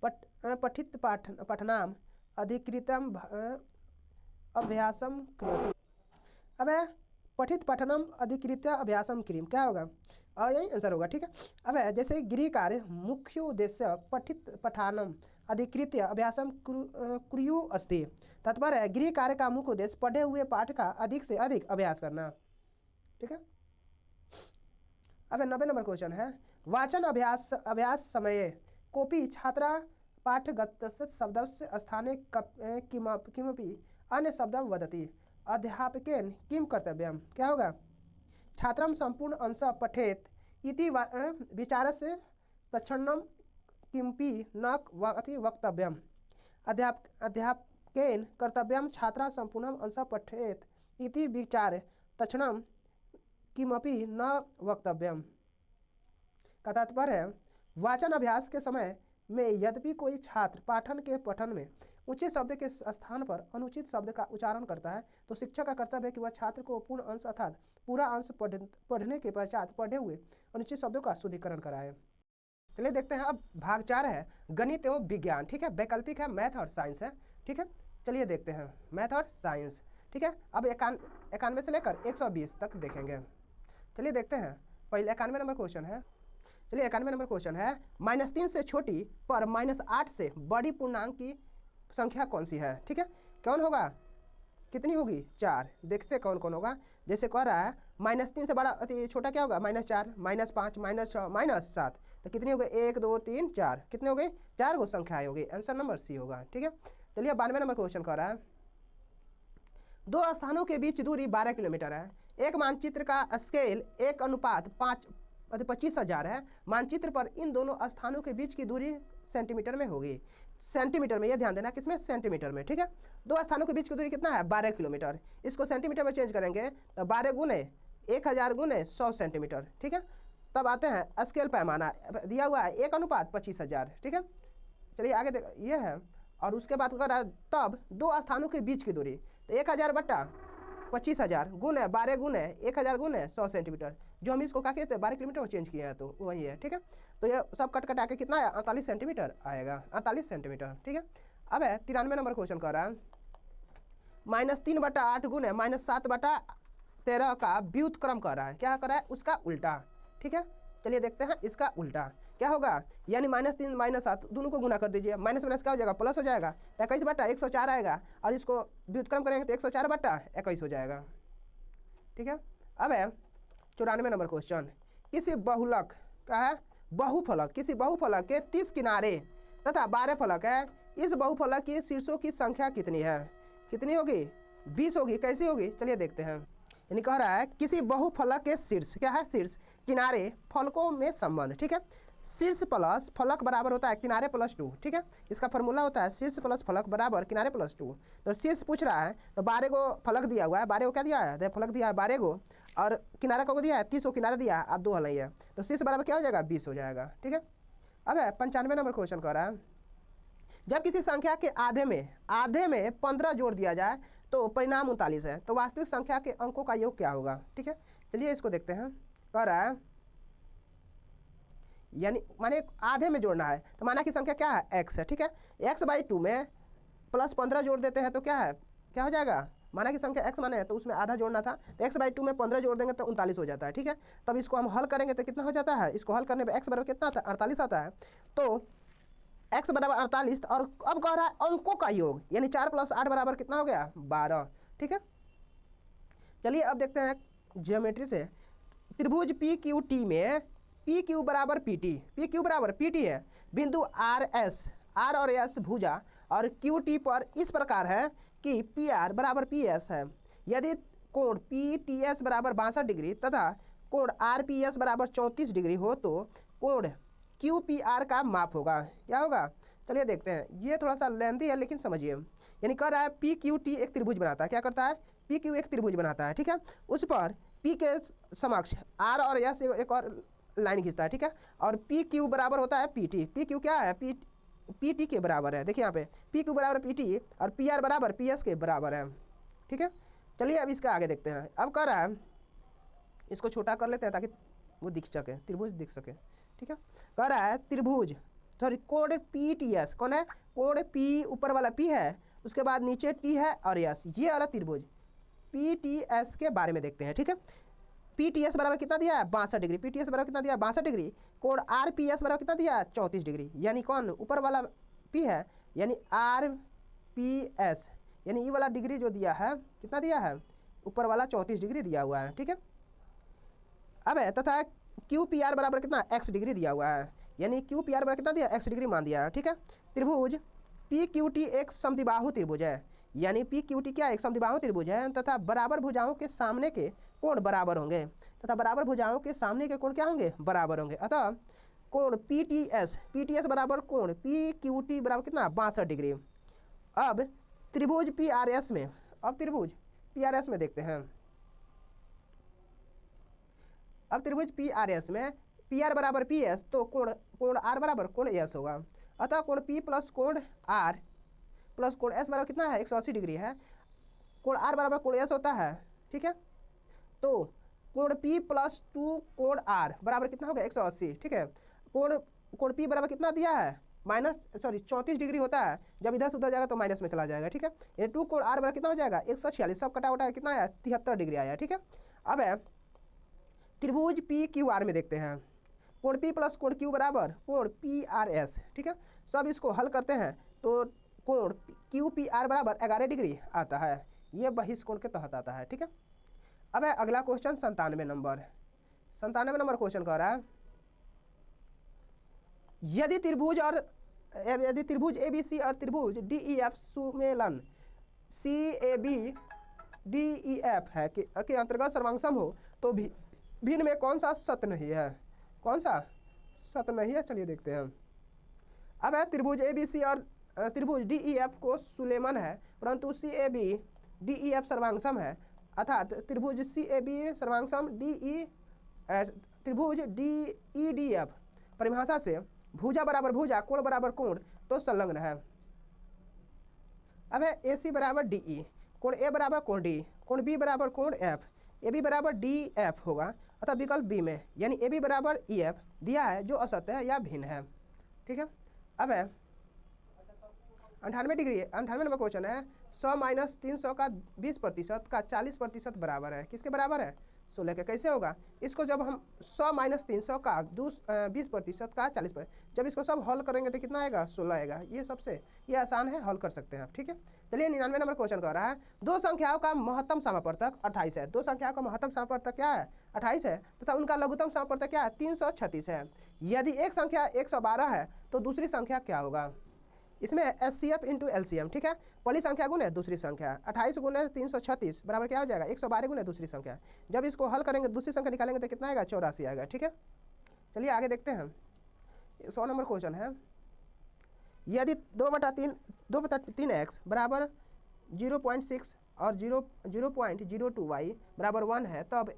पठित पठनाम अधिकृतम अभ्यासम क्रियते। अब पठित पठनम अधिकृत अभ्यासम क्रियम। क्या होगा? और यही आंसर होगा। ठीक है, अब जैसे गृह कार्य मुख्य उद्देश्य पठित पठानम अधिकृत अभ्यासम क्रियु अस्ति। तात्पर्य गृह कार्य का मुख्य उद्देश्य पढ़े हुए पाठ का अधिक से अधिक अभ्यास करना। ठीक है, अब 90 नंबर क्वेश्चन है वाचन अभ्यास समय कोपी छात्रा पाठगत शब्दस्य स्थाने किमपि अन्य शब्दं वदति अध्यापकेन किम कर्तव्यम। क्या होगा? छात्रम संपूर्ण अंश पठेत इति विचारस्य तत्क्षणम किमपि न वक्तव्यम अध्यापकेन कर्तव्यम छात्रा संपूर्ण अंश पठेत इति विचार तत्क्षणम किमपि न वक्तव्यम। का तात्पर्य वाचन अभ्यास के समय में यद्यपि कोई छात्र पाठन के पठन में उचित शब्द के स्थान पर अनुचित शब्द का उच्चारण करता है तो शिक्षक का कर्तव्य है कि वह छात्र को पूर्ण अंश अर्थात पूरा अंश पढ़ने के पश्चात पढ़े हुए अनुचित शब्दों का शुद्धिकरण कराए। चलिए देखते हैं अब भाग 4 है गणित एवं विज्ञान। ठीक है, वैकल्पिक है मैथ और साइंस है। ठीक है, चलिए देखते हैं मैथ और साइंस। ठीक है, अब 91 से लेकर 120 तक देखेंगे। चलिए देखते हैं पहले 91 नंबर क्वेश्चन है। चलिए 91 नंबर क्वेश्चन है -3 से छोटी पर -8 से बड़ी पूर्णांक की संख्या कौन सी है? ठीक है, कौन होगा? कितनी होगी? 4। देखते कौन कौन होगा। जैसे कह रहा है -3 से बड़ा अति छोटा क्या होगा? -4 -5 -6 -7। तो कितनी हो गई? 1 2 3 4। कितने हो गए? 4 गो संख्या हो गई। आंसर नंबर सी होगा। ठीक है, चलिए 92 नंबर क्वेश्चन कह रहा है दो स्थानों के बीच दूरी 12 किलोमीटर है। एक मानचित्र का स्केल 1:25,000 है। मानचित्र पर इन दोनों स्थानों के बीच की दूरी सेंटीमीटर में होगी। सेंटीमीटर में, यह ध्यान देना किसमें? सेंटीमीटर में। ठीक है, दो स्थानों के बीच की दूरी कितना है? 12 किलोमीटर। इसको सेंटीमीटर में चेंज करेंगे तो 12 गुने 1000 गुने 100 सेंटीमीटर। ठीक है, तब आते हैं स्केल पैमाना दिया हुआ है 1:25,000। ठीक है, चलिए आगे ये है। और उसके बाद अगर तब दो स्थानों के बीच की दूरी तो 1000 बट्टा 25,000 गुने 12 गुने 1000 गुने 100 सेंटीमीटर। जो हम इसको क्या कहते हैं 12 किलोमीटर को चेंज किए हैं तो वही है। ठीक है, तो ये सब कट कटा के कितना है? 48 सेंटीमीटर आएगा। 48 सेंटीमीटर। ठीक है, अब है 93 नंबर क्वेश्चन कर रहा है -3/8 गुने -7/13 का व्युत्क्रम कर रहा है। क्या कर रहा है? उसका उल्टा। ठीक है, चलिए देखते हैं इसका उल्टा क्या होगा, यानी -3 -7 दोनों को गुना कर दीजिए, माइनस माइनस क्या हो जाएगा प्लस हो जाएगा, तो 21/104 आएगा और इसको व्युत्क्रम करेंगे तो 104/21 हो जाएगा। ठीक है। अब है 94 नंबर क्वेश्चन, किसी बहुलक का है बहुफलक, किसी बहुफलक के 30 किनारे तथा 12 फलक है, इस बहुफलक की शीर्षों की संख्या कितनी है, कितनी होगी 20 होगी। कैसी होगी चलिए देखते हैं। यानी कह रहा है किसी बहुफलक के शीर्ष क्या है, शीर्ष किनारे फलकों में संबंध। ठीक है, शीर्ष प्लस फलक बराबर होता है किनारे प्लस 2। ठीक है, इसका फॉर्मूला होता है शीर्ष प्लस फलक बराबर किनारे प्लस 2। तो शीर्ष पूछ रहा है तो 12 को फलक दिया हुआ है, 12 को क्या दिया है, तो फलक दिया है 12 को, और किनारा को दिया है 30 को किनारा दिया है और 2 हल है, तो शीर्ष बराबर क्या हो जाएगा 20 हो जाएगा। ठीक है। अब है 95 नंबर क्वेश्चन कह रहा है, जब किसी संख्या के आधे में 15 जोड़ दिया जाए तो परिणाम 39 है, तो वास्तविक संख्या के अंकों का योग क्या होगा। ठीक है, चलिए इसको देखते हैं। कह रहा है यानी माने आधे में जोड़ना है, तो माना की संख्या क्या है x है। ठीक है, x/2 में प्लस 15 जोड़ देते हैं तो क्या है, क्या हो जाएगा, माना की संख्या x माने है तो उसमें आधा जोड़ना था, तो x/2 में 15 जोड़ देंगे तो 39 हो जाता है। ठीक है, तब इसको हम हल करेंगे तो कितना हो जाता है, इसको हल करने पर x बराबर कितना आता है 48 आता है, तो x बराबर 48। और अब कह रहा है अंकों का योग, यानी 4 + 8 बराबर कितना हो गया 12। ठीक है, चलिए अब देखते हैं ज्योमेट्री से। त्रिभुज PQT में PQ बराबर PT है, बिंदु R और S भुजा और QT पर इस प्रकार है कि PR बराबर PS है। यदि कोण PTS बराबर 62 डिग्री तथा कोण RPS बराबर 34 डिग्री हो तो कोण QPR का माप होगा, क्या होगा चलिए देखते हैं। ये थोड़ा सा लेंथी है लेकिन समझिए, यानी कह रहा है PQT एक त्रिभुज बनाता है, क्या करता है PQ एक त्रिभुज बनाता है। ठीक है, उस पर P के समक्ष R और S एक और लाइन खींचता है। ठीक है, और PQ बराबर होता है PT, PQ क्या है PT के बराबर है। देखिए यहाँ पे PQ बराबर PT और PR बराबर PS के बराबर है। ठीक है, चलिए अब इसका आगे देखते हैं। अब कह रहा है इसको छोटा कर लेते हैं ताकि वो दिख सके, त्रिभुज दिख सके। ठीक है, कह रहा है त्रिभुज कोण PTS, कौन है कोण P, ऊपर वाला P है, उसके बाद नीचे T है और S, ये वाला त्रिभुज PTS के बारे में देखते हैं। ठीक है, PTS बराबर कितना दिया है 62 डिग्री, PTS बराबर कितना दिया है 62 डिग्री, कोण RPS बराबर कितना दिया है 34 डिग्री, यानी कौन ऊपर वाला P है यानी RPS, यानी ये वाला डिग्री जो दिया है कितना दिया है ऊपर वाला 34 डिग्री दिया हुआ है। ठीक है, अब है तथा QPR बराबर कितना x डिग्री दिया हुआ है, यानी QPR बराबर कितना दिया x डिग्री मान दिया है। ठीक है, त्रिभुज PQT एक समद्विबाहु त्रिभुज है, यानी PQT क्या एक समद्विबाहु त्रिभुज है तथा बराबर भुजाओं के सामने के कोण बराबर होंगे, तथा बराबर भुजाओं के सामने के कोण क्या होंगे बराबर होंगे। अतः कोण PTS बराबर कोण PQT बराबर कितना 62 डिग्री। अब त्रिभुज PRS में, अब त्रिभुज PRS में देखते हैं। अब त्रिभुज PRS में PR बराबर PS तो कोण R बराबर कोण S होगा। अतः कोण P प्लस कोण R प्लस कोण S बराबर कितना है 180 डिग्री है, कोण R बराबर कोण S होता है। ठीक है, तो कोण P प्लस 2 कोण R बराबर कितना होगा 180। ठीक है, कोण P बराबर कितना दिया है 34 डिग्री होता है, जब इधर से उधर जाएगा तो माइनस में चला जाएगा। ठीक है, ये 2 कोण R बराबर कितना हो जाएगा 146, सब कटा उटा कितना आया 73 डिग्री आया। ठीक है, अब है त्रिभुज PQR में देखते हैं। कोण P प्लस कोण Q बराबर कोण PRS। ठीक है, सब इसको हल करते हैं तो कोण QPR बराबर 11 डिग्री आता है, ये बहिष्ठ कोण के तहत आता है। ठीक है, अब है अगला क्वेश्चन 97 नंबर क्वेश्चन कह रहा है, यदि त्रिभुज ABC और त्रिभुज DEF सुमेलन CABDEF है के अंतर्गत सर्वांगसम हो तो भी भिन्न में कौन सा सत्य नहीं है, कौन सा सत्य नहीं है चलिए देखते हैं। अब है त्रिभुज ABC और त्रिभुज DEF को सुलेमन है परंतु CABDEF सर्वांगसम है, अर्थात त्रिभुज CAB सर्वांगसम त्रिभुज DEDF परिभाषा से भुजा बराबर भुजा कोण बराबर कोण तो संलग्न है। अब है AC बराबर DE, कोण A बराबर कोण D, कोण B बराबर कोण F, AB बराबर DF होगा। अतः विकल्प बी में यानी AB बराबर EF दिया है जो असत्य है या भिन्न है। ठीक है, अब है 98 नंबर क्वेश्चन है 100 - 300 का 20% का 40% बराबर है, किसके बराबर है 16 के। कैसे होगा, इसको जब हम 100 - 300 का 20% का 40%, जब इसको सब हल करेंगे तो कितना आएगा, 16 आएगा। ये सबसे ये आसान है, हल कर सकते हैं आप। ठीक है, चलिए 99 नंबर क्वेश्चन कह रहा है, दो संख्याओं का महत्तम समापवर्तक 28 है। दो संख्याओं का महत्तम समापवर्तक क्या है, 28 है, तथा उनका लघुत्तम समापवर्तक क्या है, 336 है। यदि एक संख्या 112 है तो दूसरी संख्या क्या होगा। इसमें SCF इंटू LCM। ठीक है, पहली संख्या गुने दूसरी संख्या, 28 गुने 336 बराबर क्या हो जाएगा, 112 गुने दूसरी संख्या। जब इसको हल करेंगे दूसरी संख्या निकालेंगे तो कितना आएगा, 84 आएगा। ठीक है, चलिए आगे देखते हैं। 100 नंबर क्वेश्चन है, यदि 2/3x बराबर 0.6 और 0.02y बराबर 1 है, तब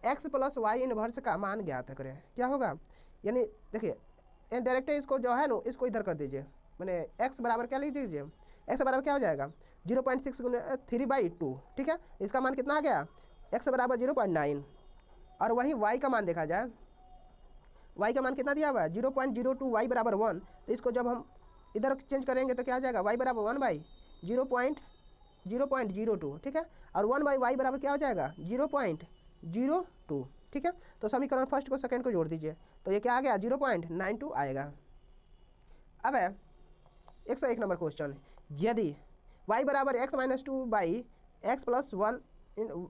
x + y इनवर्स का मान ज्ञात करें। क्या होगा, यानी देखिए डायरेक्ट इसको जो है ना, इसको इधर कर दीजिए, मैंने x बराबर क्या लिख दीजिए, x बराबर क्या हो जाएगा, 0.6 गुने 3/2। ठीक है, इसका मान कितना आ गया, x बराबर 0.9। और वहीं y का मान देखा जाए, y का मान कितना दिया हुआ है, 0.02y बराबर 1। तो इसको जब हम इधर चेंज करेंगे तो क्या आ जाएगा, y बराबर 1/0.02। ठीक है, और 1/y बराबर क्या हो जाएगा, 0.02। ठीक है, तो समीकरण फर्स्ट को सेकंड को जोड़ दीजिए तो ये क्या आ गया, 0.92 आएगा। अब है 101 नंबर क्वेश्चन, यदि y बराबर x - 2/x + 1,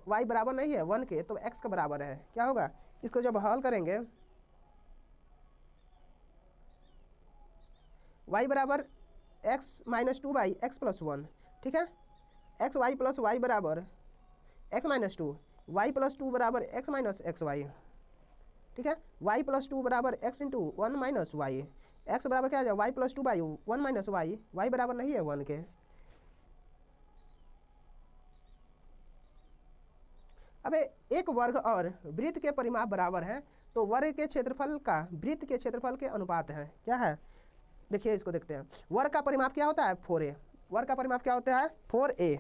y बराबर नहीं है 1 के तो x का बराबर है। क्या होगा, इसको जब हल करेंगे, y बराबर x - 2/x + 1। ठीक है, x y + y बराबर x - 2, y + 2 बराबर x - xy। ठीक है, y + 2 बराबर x × 1 - y, x बराबर क्या आ जाए, y + 2/1 - y, y बराबर नहीं है 1 के। अब एक वर्ग और वृत्त के परिमाप बराबर हैं तो वर्ग के क्षेत्रफल का वृत्त के क्षेत्रफल के अनुपात है। क्या है, देखिए इसको देखते हैं। वर्ग का परिमाप क्या होता है, 4a। वर्ग का परिमाप क्या होता है, 4a।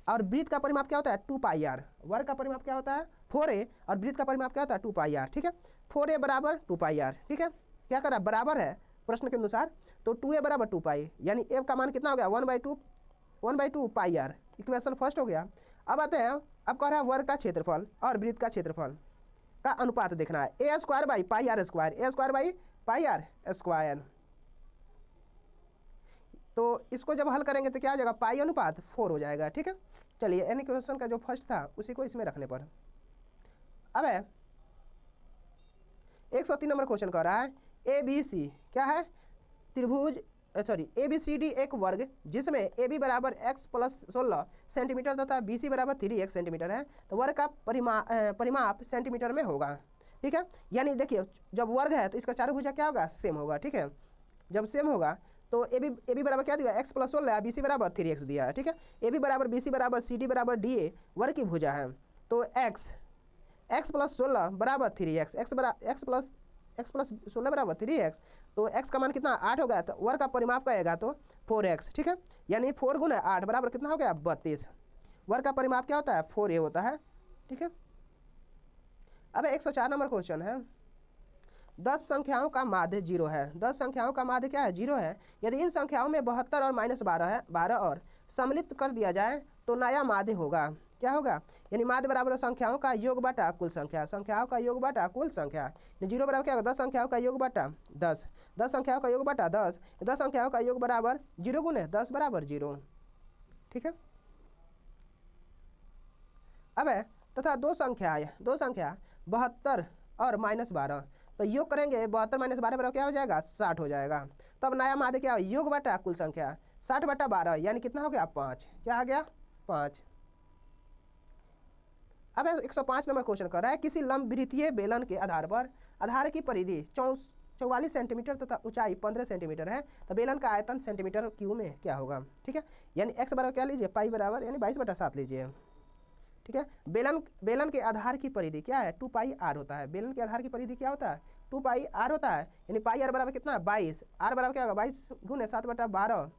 और वृत्त का परिमाप क्या होता है, 2πr। वर्ग का परिमाप क्या होता है, 4a, और वृत्त का परिमाप क्या होता है, 2πr। ठीक है, 4a बराबर 2πr। ठीक है, क्या करा, बराबर है प्रश्न के अनुसार, तो 2a बराबर 2π, यानी a का मान कितना हो गया, 1/2 πr। इक्वेशन फर्स्ट हो गया। अब आते हैं, अब कह रहा है वर्ग का क्षेत्रफल और वृत्त का क्षेत्रफल का अनुपात देखना है, a² / πr², a² / πr²। तो इसको जब हल करेंगे तो क्या हो जाएगा, पाई अनुपात 4 हो जाएगा। ठीक है, चलिए एन इक्वेशन का जो फर्स्ट था उसी को इसमें रखने पर। अब है 103 नंबर क्वेश्चन कह रहा है, ABC क्या है, त्रिभुज ABCD एक वर्ग जिसमें AB बराबर x + 16 सेंटीमीटर तथा BC बराबर 3x सेंटीमीटर है, तो वर्ग का परिमाप सेंटीमीटर में होगा। ठीक है, यानी देखिए जब वर्ग है तो इसका चारों भुजा क्या होगा, सेम होगा। ठीक है, जब सेम होगा तो AB बराबर क्या दिया, x + 16, BC बराबर 3x दिया है। ठीक है, AB बराबर BC बराबर CD बराबर DA वर्ग की भुजा है, तो x + 16 बराबर 3x, x + 16 बराबर 3x, तो x का मान कितना 8 हो गया, तो वर्ग का परिमाप कहेगा तो 4x। ठीक है, यानी 4 × 8 बराबर कितना हो गया, 32। वर्ग का परिमाप क्या होता है, 4a होता है। ठीक है, अब 104 नंबर क्वेश्चन है, 10 संख्याओं का माध्य 0 है। 10 संख्याओं का माध्य क्या है, 0 है। यदि इन संख्याओं में 72 और -12 है, 12 और सम्मिलित कर दिया जाए तो नया माध्य होगा। क्या होगा, यानी माध्य बराबर संख्याओं का योग बटा कुल संख्या, संख्याओं का योग बटा कुल संख्या। 0 बराबर क्या होगा, 10 संख्याओं का योग बटा 10, 10 संख्याओं का योग बटा 10, 10 संख्याओं का योग बराबर 0 × 10 बराबर 0। ठीक है, अब है तथा दो संख्या 72 और -12, तो योग करेंगे 72 - 12 बराबर क्या हो जाएगा, 60 हो जाएगा। तब नया माध्य क्या हो, योग बटा कुल संख्या, 60/12 यानी कितना हो गया, 5। क्या आ गया, 5। अब 105 नंबर क्वेश्चन कर रहा है, किसी लंबवृत्तीय बेलन के आधार पर आधार की परिधि 44 सेंटीमीटर तथा ऊंचाई 15 सेंटीमीटर है, तो बेलन का आयतन सेंटीमीटर क्यूब में क्या होगा। ठीक है, यानी x बराबर क्या लीजिए, पाई बराबर यानी 22/7 लीजिए। ठीक है, बेलन के आधार की परिधि क्या है, 2πr होता है। बेलन के आधार की परिधि क्या होता है, 2πr होता है, यानी πr बराबर कितना, 22। r बराबर क्या होगा, 22 × 7/12,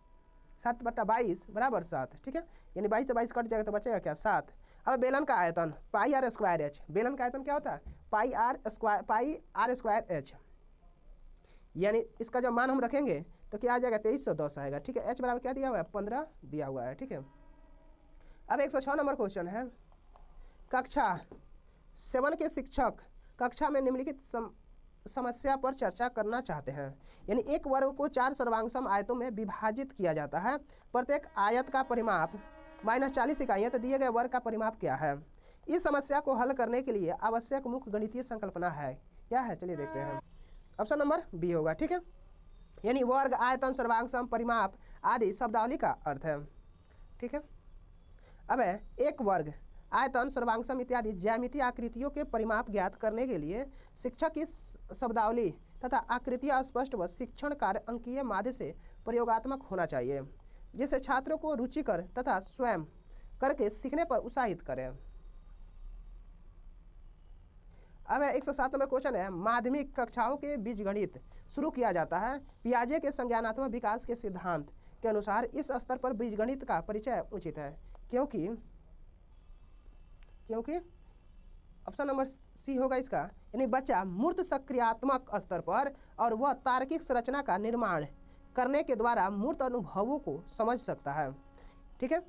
7/22 बराबर 7। ठीक है, यानी 22 से 22 कट जाएगा तो बचेगा क्या, 7। अब बेलन का आयतन πr²h, बेलन का आयतन क्या होता है, πr²h, यानी इसका जब मान हम रखेंगे तो क्या आ जाएगा, 2310 आएगा। ठीक है, h बराबर क्या दिया हुआ है, 15 दिया हुआ है। ठीक है, अब 106 नंबर क्वेश्चन है, कक्षा 7 के शिक्षक कक्षा में निम्नलिखित समस्या पर चर्चा करना चाहते हैं। यानी एक वर्ग को 4 सर्वांगसम आयतों में विभाजित किया जाता है। प्रत्येक आयत का परिमाप -40 इकाइयाँ, तो दिए गए वर्ग का परिमाप क्या है। इस समस्या को हल करने के लिए आवश्यक मुख्य गणितीय संकल्पना है, क्या है, चलिए देखते हैं। ऑप्शन नंबर बी होगा, ठीक है। यानी वर्ग, आयतन, सर्वांगसम, परिमाप आदि शब्दावली का अर्थ है, ठीक है। अब एक वर्ग, आयतन, सर्वांगसम इत्यादि ज्यामितीय आकृतियों के परिमाप ज्ञात करने के लिए शिक्षक की शब्दावली तथा आकृतियाँ स्पष्ट व शिक्षण कार्य अंकीय माध्य से प्रयोगात्मक होना चाहिए, जिससे छात्रों को रुचिकर तथा स्वयं करके सीखने पर उत्साहित करें। अब 107 नंबर क्वेश्चन है, माध्यमिक कक्षाओं के बीजगणित शुरू किया जाता है। पियाजे के संज्ञानात्मक विकास के सिद्धांत के अनुसार इस स्तर पर बीजगणित का परिचय उचित है, क्योंकि ऑप्शन नंबर सी होगा इसका। यानी बच्चा मूर्त सक्रियात्मक स्तर पर और वह तार्किक संरचना का निर्माण करने के द्वारा मूर्त अनुभवों को समझ सकता है, ठीक है।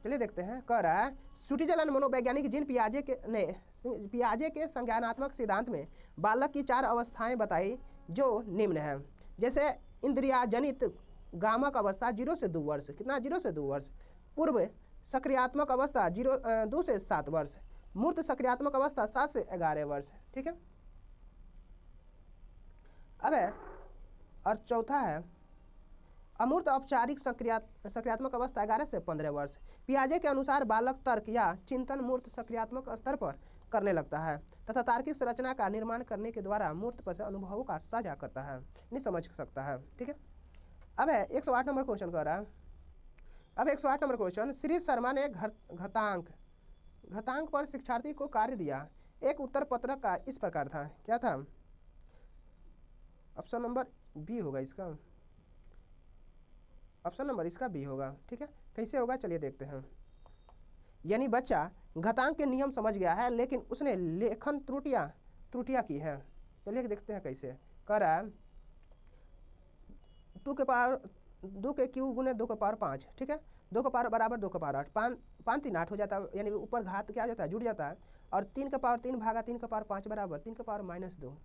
चलिए देखते हैं, कह रहा है सुटिजलन मनोवैज्ञानिक जिन पियाजे के संज्ञानात्मक सिद्धांत में बालक की 4 अवस्थाएं बताई जो निम्न है, जैसे इंद्रियाजनित गामक अवस्था 0 से 2 वर्ष, कितना 0 से 2 वर्ष, पूर्व सक्रियात्मक अवस्था 2 से 7 वर्ष, मूर्त सक्रियात्मक अवस्था 7 से 11 वर्ष, ठीक है। अब और चौथा है अमूर्त औपचारिक सक्रियात्मक अवस्था 11 से 15 वर्ष। पियाजे के अनुसार बालक तर्क या चिंतन मूर्त सक्रियात्मक स्तर पर करने लगता है तथा तार्किक संरचना का निर्माण करने के द्वारा मूर्त पर अनुभवों का साझा करता है, नहीं समझ सकता है, ठीक है। अब 108 नंबर क्वेश्चन कर रहा है। अब 108 नंबर क्वेश्चन, श्री शर्मा ने घातांक पर शिक्षार्थी को कार्य दिया। एक उत्तर पत्रक का इस प्रकार था, क्या था। ऑप्शन नंबर बी होगा इसका, ऑप्शन नंबर इसका बी होगा, ठीक है। कैसे होगा चलिए देखते हैं। यानी बच्चा घातांक के नियम समझ गया है, लेकिन उसने लेखन त्रुटियां की है। चलिए देखते हैं कैसे। कह रहा है 2 के पावर 2 के क्यू गुने 2 के पावर 5, ठीक है। 2 का पावर बराबर 2 का पावर 8, 5 3 8 हो जाता है, यानी ऊपर घात क्या हो जाता है, जुड़ जाता है। और 3 का पावर 3 भागा 3 का पावर 5 बराबर 3 का पावर -2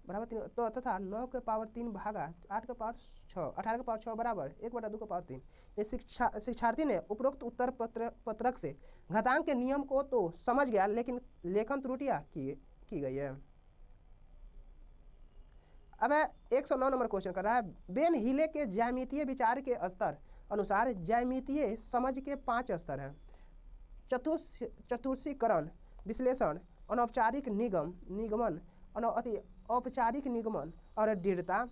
बराबर 3, तो तथा 9 के पावर 3 भागा 8 का पावर 6, 18 का पावर 6 बराबर 1/2 का पावर 3। ये शिक्षार्थी ने उपरोक्त उत्तर पत्रक से घातांक के नियम को तो समझ गया, लेकिन लेखन त्रुटियां की गई है। अब 109 नंबर क्वेश्चन कर रहा है, बेन हिले के ज्यामितीय विचार के स्तर अनुसार ज्यामितीय समझ के 5 स्तर हैं। चतुर्थीकरण, विश्लेषण, अनौपचारिक निगमन, औपचारिक निगमन और दृढ़ता।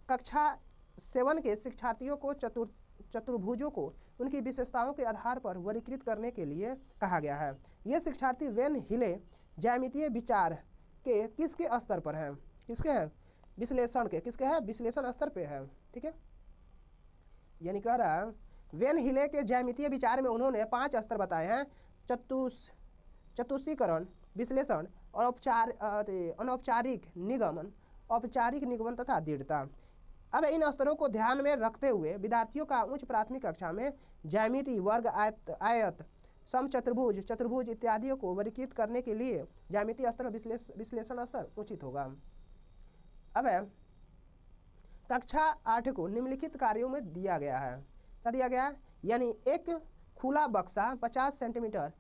कक्षा 7 के शिक्षार्थियों को चतुर्भुजों को उनकी विशेषताओं के आधार पर वर्गीकृत करने के लिए कहा गया है। ये शिक्षार्थी वेन हिले ज्यामितीय विचार के किसके स्तर पर हैं, किसके हैं, विश्लेषण के, किसके हैं, विश्लेषण स्तर पे है, ठीक है। यानी कह रहा है वेन हिले के ज्यामितीय विचार में उन्होंने 5 स्तर बताए हैं, चतुर्थीकरण, विश्लेषण और अनौपचारिक निगमन, औपचारिक निगमन तथा दृढ़ता। अब इन स्तरों को ध्यान में रखते हुए विद्यार्थियों का उच्च प्राथमिक कक्षा में ज्यामिति, वर्ग, आयत, समचतुर्भुज, चतुर्भुज इत्यादियों को वर्गीकृत करने के लिए ज्यामितीय स्तर, विश्लेषण स्तर उचित होगा। अब कक्षा 8 को निम्नलिखित कार्यों में दिया गया है, क्या दिया गया है, यानी एक खुला बक्सा 50 सेंटीमीटर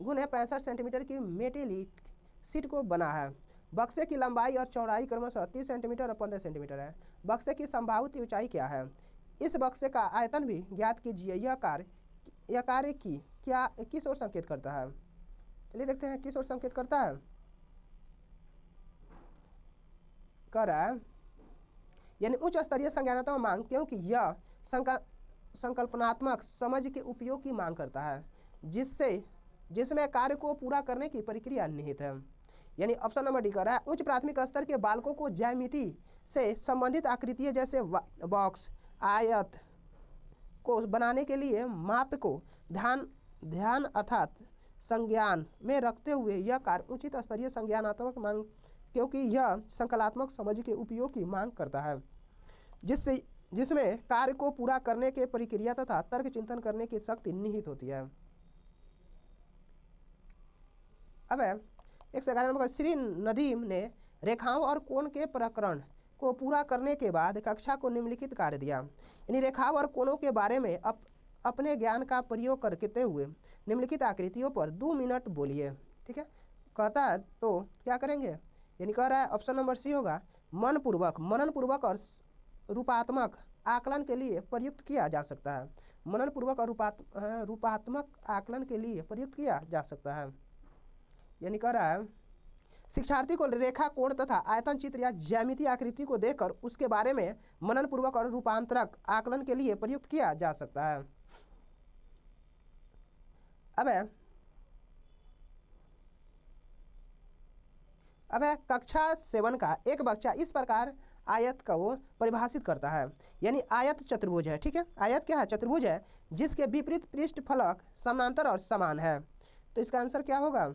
गुने 65 सेंटीमीटर की मेटेलिक सीट को बना है। बक्से की लंबाई और चौड़ाई क्रमशः 30 सेंटीमीटर और 15 सेंटीमीटर है। बक्से की संभावित ऊंचाई क्या है। इस बक्से का आयतन भी ज्ञात कीजिए। यह कार्य क्या किस ओर संकेत करता है। चलिए देखते हैं किस ओर संकेत करता है। कह रहा है यानी उच्च स्तरीय संज्ञानात्मक मांग, क्योंकि यह संकल्पनात्मक समझ के उपयोग की मांग करता है, जिसमें कार्य को पूरा करने की प्रक्रिया निहित है। यानी ऑप्शन नंबर डी कर रहा है उच्च प्राथमिक स्तर के बालकों को ज्यामिति से संबंधित आकृतियां जैसे बॉक्स, आयत को बनाने के लिए माप को ध्यान अर्थात संज्ञान में रखते हुए यह कार्य उचित स्तरीय संज्ञानात्मक मांग, क्योंकि यह संकल्पनात्मक समझ के उपयोग की मांग करता है, जिसमें कार्य को पूरा करने के प्रक्रिया तथा तर्क चिंतन करने की शक्ति निहित होती है। अब 111 नंबर श्री नदीम ने रेखाओं और कोण के प्रकरण को पूरा करने के बाद कक्षा को निम्नलिखित कार्य दिया। यानी रेखाओं और कोणों के बारे में अपने ज्ञान का प्रयोग करते हुए निम्नलिखित आकृतियों पर 2 मिनट बोलिए। ठीक है, कहता है तो क्या करेंगे, यानी कह रहा है ऑप्शन नंबर सी होगा, मननपूर्वक और रूपात्मक आकलन के लिए प्रयुक्त किया जा सकता है। मननपूर्वक और रूपात्मक आकलन के लिए प्रयुक्त किया जा सकता है। यानी कह रहा है शिक्षार्थी को रेखा, कोण तथा आयतन चित्र या ज्यामितीय आकृति को देखकर उसके बारे में मननपूर्वक और रूपांतरक आकलन के लिए प्रयुक्त किया जा सकता है। अब कक्षा 7 का एक बच्चा इस प्रकार आयत को परिभाषित करता है। यानी आयत चतुर्भुज है। ठीक है, आयत क्या है, चतुर्भुज है जिसके विपरीत पृष्ठ फलक समानांतर और समान है। तो इसका आंसर क्या होगा,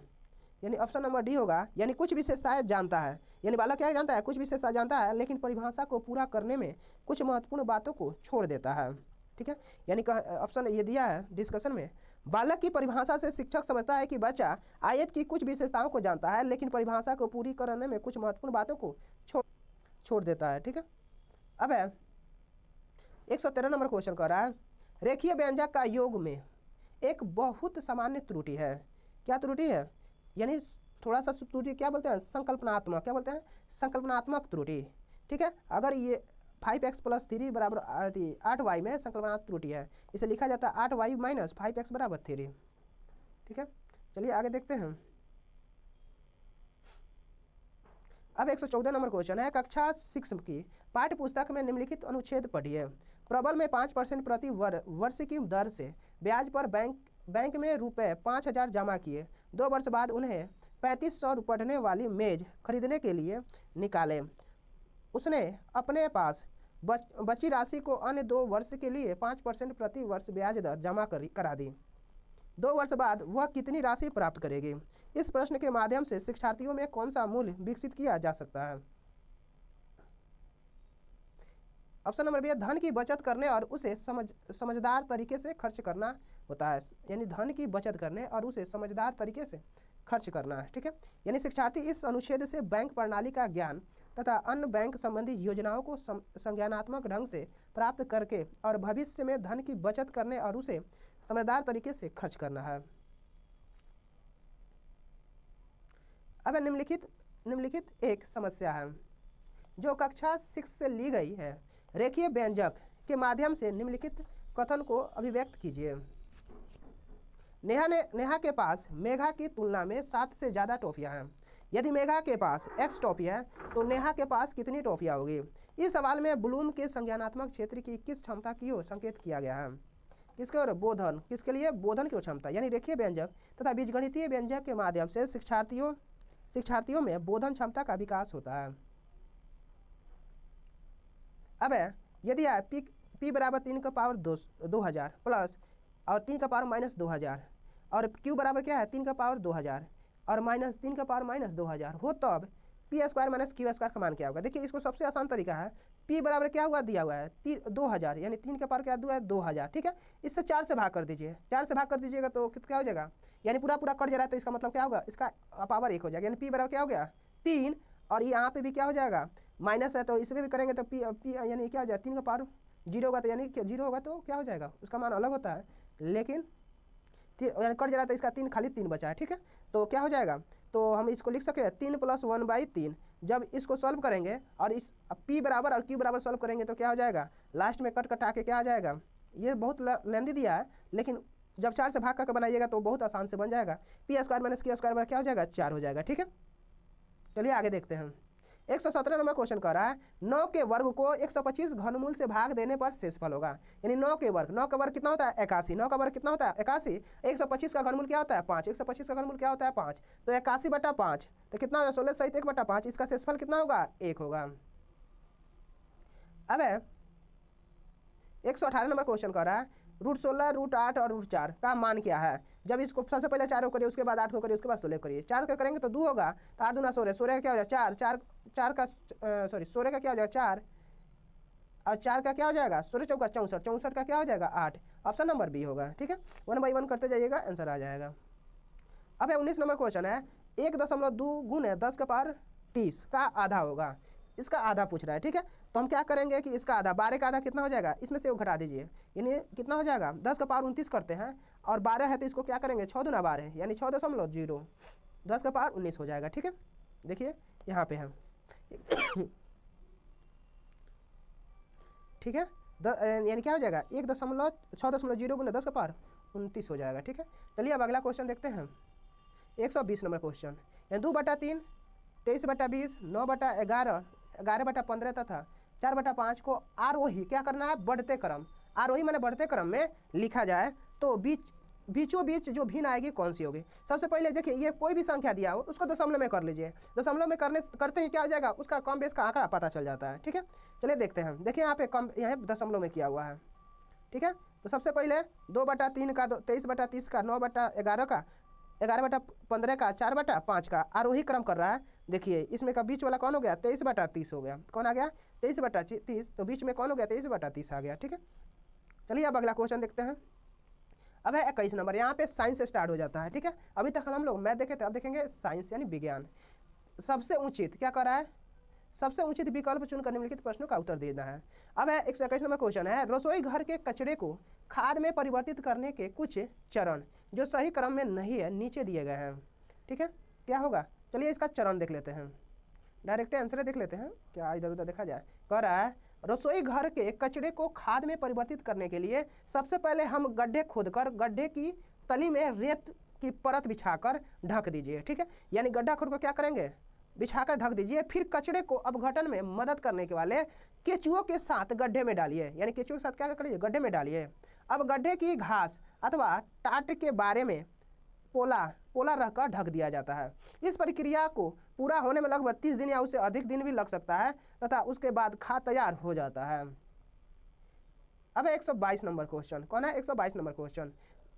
यानी ऑप्शन नंबर डी होगा। यानी कुछ विशेषताएं जानता है, यानी बालक क्या जानता है, कुछ विशेषता जानता है लेकिन परिभाषा को पूरा करने में कुछ महत्वपूर्ण बातों को छोड़ देता है। ठीक है, यानी ऑप्शन ये दिया है डिस्कशन में, बालक की परिभाषा से शिक्षक समझता है कि बच्चा आयत की कुछ विशेषताओं को जानता है लेकिन परिभाषा को पूरी करने में कुछ महत्वपूर्ण बातों को छोड़ देता है। ठीक है, अब 113 नंबर क्वेश्चन कर रहा है, रेखीय व्यंजक का योग में एक बहुत सामान्य त्रुटि है। क्या त्रुटि है, यानी थोड़ा सा त्रुटि क्या बोलते हैं, संकल्पनात्मक, क्या बोलते हैं, संकल्पनात्मक त्रुटि। ठीक है, अगर ये 5x + 3 बराबर 8y में संकल्पनात्मक त्रुटि है, इसे लिखा जाता है 8y - 5x = 3। ठीक है, चलिए आगे देखते हैं। अब 114 नंबर क्वेश्चन है, कक्षा 6 की पाठ्य पुस्तक में निम्नलिखित अनुच्छेद पढ़िए। प्रबल में 5% प्रति वर्ष की दर से ब्याज पर बैंक में रुपये 5,000 जमा किए, 2 वर्ष बाद उन्हें 3500 पढ़ने वाली मेज खरीदने के लिए निकाले। उसने अपने पास बची राशि को अन्य 2 वर्ष के लिए 5% प्रति वर्ष ब्याज दर जमा करा दी। 2 वर्ष बाद वह कितनी राशि प्राप्त करेगी। इस प्रश्न के माध्यम से शिक्षार्थियों में कौन सा मूल्य विकसित किया जा सकता है। ऑप्शन नंबर बी, धन की बचत करने और उसे समझदार तरीके से खर्च करना होता है। यानी धन की बचत करने और उसे समझदार तरीके से खर्च करना है। ठीक है, यानी शिक्षार्थी इस अनुच्छेद से बैंक प्रणाली का ज्ञान तथा अन्य बैंक संबंधी योजनाओं को संज्ञानात्मक ढंग से प्राप्त करके और भविष्य में धन की बचत करने और उसे समझदार तरीके से खर्च करना है। अब निम्नलिखित एक समस्या है जो कक्षा 6 से ली गई है। रेखीय व्यंजक के माध्यम से निम्नलिखित कथन को अभिव्यक्त कीजिए। नेहा के पास मेघा की तुलना में 7 से ज़्यादा टॉफियाँ हैं। यदि मेघा के पास x टॉफी है तो नेहा के पास कितनी टॉफियाँ होगी। इस सवाल में ब्लूम के संज्ञानात्मक क्षेत्र की किस क्षमता की ओर संकेत किया गया है। किसके ओर, बोधन, किसके लिए, बोधन की ओर क्षमता। यानी रेखीय व्यंजक तथा बीजगणितीय व्यंजक के माध्यम से शिक्षार्थियों में बोधन क्षमता का विकास होता है। अब यदि p बराबर 3 का पावर 2000 प्लस और 3 का पावर -2000 और q बराबर क्या है 3 का पावर 2000 और -3 का पावर -2000 हो, तब p² - q² का मान क्या होगा। देखिए इसको सबसे आसान तरीका है, p बराबर क्या हुआ, दिया हुआ है 2000, यानी 3 का पावर क्या हुआ है 2000। ठीक है, इससे 4 से भाग कर दीजिए, 4 से भाग कर दीजिएगा तो क्या हो जाएगा, यानी पूरा कट जा रहा है तो इसका मतलब क्या होगा, इसका पावर 1 हो जाएगा। यानी p बराबर क्या हो गया 3 और यहाँ पे भी क्या हो जाएगा माइनस है तो इसमें भी करेंगे तो p यानी क्या हो जाएगा 3 का पावर 0 होगा तो यानी 0 होगा तो क्या हो जाएगा, उसका मान अलग होता है, लेकिन यानी कट जा रहा है तो इसका 3 खाली 3 बचा है। ठीक है, तो क्या हो जाएगा, तो हम इसको लिख सके 3 + 1/3। जब इसको सॉल्व करेंगे और इस p बराबर और q बराबर सॉल्व करेंगे तो क्या हो जाएगा, लास्ट में कटा के क्या आ जाएगा, ये बहुत लेंदी दिया है लेकिन जब 4 से भाग करके बनाइएगा तो बहुत आसान से बन जाएगा। p² - q² क्या हो जाएगा 4 हो जाएगा। ठीक है, चलिए आगे देखते हैं। 117 नंबर क्वेश्चन कह रहा है 9 के वर्ग को 125 घनमूल से भाग देने पर शेषफल होगा। यानी 9 के वर्ग कितना होता है 81, 9 का वर्ग कितना होता है 81, 125 का घनमूल क्या होता है 5, 125 का घनमूल क्या होता है 5, तो 81/5 तो कितना होगा 16 सहित 1/5, इसका शेषफल कितना होगा 1 होगा। अब 118 नंबर क्वेश्चन कह रहा है √16, √8 और √4 का मान क्या है। जब इसको सबसे पहले 4 को करिए, उसके बाद 8 को करिए, उसके बाद 16 करिए। 4 को करेंगे तो 2 होगा, तो 8 दूना 16, 16 का क्या हो जाएगा 4 का 16 का क्या हो जाएगा 4 और 4 का क्या हो जाएगा 16 चौका 64, 64 का क्या हो जाएगा 8। ऑप्शन नंबर बी होगा। ठीक है, 1 बाई 1 करते जाइएगा, आंसर आ जाएगा। अब 19 नंबर क्वेश्चन है 1.2 गुने 10 का पावर 30 का आधा होगा, इसका आधा पूछ रहा है। ठीक है, तो हम क्या करेंगे कि इसका आधा, 12 का आधा कितना हो जाएगा, इसमें से वो घटा दीजिए, यानी कितना हो जाएगा 10 का पावर 29 करते हैं, और 12 है तो इसको क्या करेंगे 6 दूना 12 यानी 6.0, 10 का पावर 19 हो जाएगा। ठीक है, देखिए यहाँ पे है ठीक है, यानी क्या हो जाएगा 6.0 गुना 10 का पावर 29 हो जाएगा। ठीक है, चलिए अब अगला क्वेश्चन देखते हैं, 120 नंबर क्वेश्चन। 2/3, 23/20, 9/11, 11/15 तथा 4/5 को आरोही क्या करना है, बढ़ते क्रम, आरोही माने बढ़ते क्रम में लिखा जाए तो बीचों बीच जो भिन्न आएगी कौन सी होगी। सबसे पहले देखिए, ये कोई भी संख्या दिया हो उसको दशमलव में कर लीजिए, दशमलव में करते ही क्या हो जाएगा, उसका कम बेस का आंकड़ा पता चल जाता है। ठीक है, चलिए देखते हैं, देखिए यहाँ पे कम, यहाँ दशमलव में किया हुआ है। ठीक है, तो सबसे पहले 2/3 का, 23/30 का, 9/11 का, 11/15 का, 4/5 का आरोही क्रम कर रहा है। देखिए इसमें का बीच वाला कौन हो गया, 23/30 हो गया, कौन आ गया 23/30, तो बीच में कौन हो गया 23/30 आ गया। ठीक है, चलिए अब अगला क्वेश्चन देखते हैं। अब है 21 नंबर, यहाँ पे साइंस से स्टार्ट हो जाता है। ठीक है, अभी तक हम लोग मैथ देखे थे, अब देखेंगे साइंस यानी विज्ञान। सबसे उचित क्या कर रहा है, सबसे उचित विकल्प चुनकर निम्नलिखित प्रश्नों का उत्तर देना है। अब है 121 नंबर क्वेश्चन है, रसोई घर के कचरे को खाद में परिवर्तित करने के कुछ चरण जो सही क्रम में नहीं है नीचे दिए गए हैं। ठीक है, क्या होगा, चलिए इसका चरण देख लेते हैं, डायरेक्ट आंसर देख लेते हैं, क्या इधर उधर देखा जाए। कह रहा है रसोई घर के कचरे को खाद में परिवर्तित करने के लिए सबसे पहले हम गड्ढे खोदकर गड्ढे की तली में रेत की परत बिछाकर ढक दीजिए। ठीक है, यानी गड्ढा खोदकर क्या करेंगे, बिछाकर ढक दीजिए, फिर कचरे को अपघटन में मदद करने के वाले केचुओं के साथ गड्ढे में डालिए, यानी केचुओं के साथ क्या करिए, गड्ढे में डालिए। अब गड्ढे की घास अथवा टाट के बारे में पोला रहकर ढक दिया जाता है। इस प्रक्रिया को पूरा होने में लगभग 30 दिन या उससे अधिक दिन भी लग सकता है तथा उसके बाद खाद तैयार हो जाता है। अब 122 नंबर क्वेश्चन, कौन है 122 नंबर क्वेश्चन।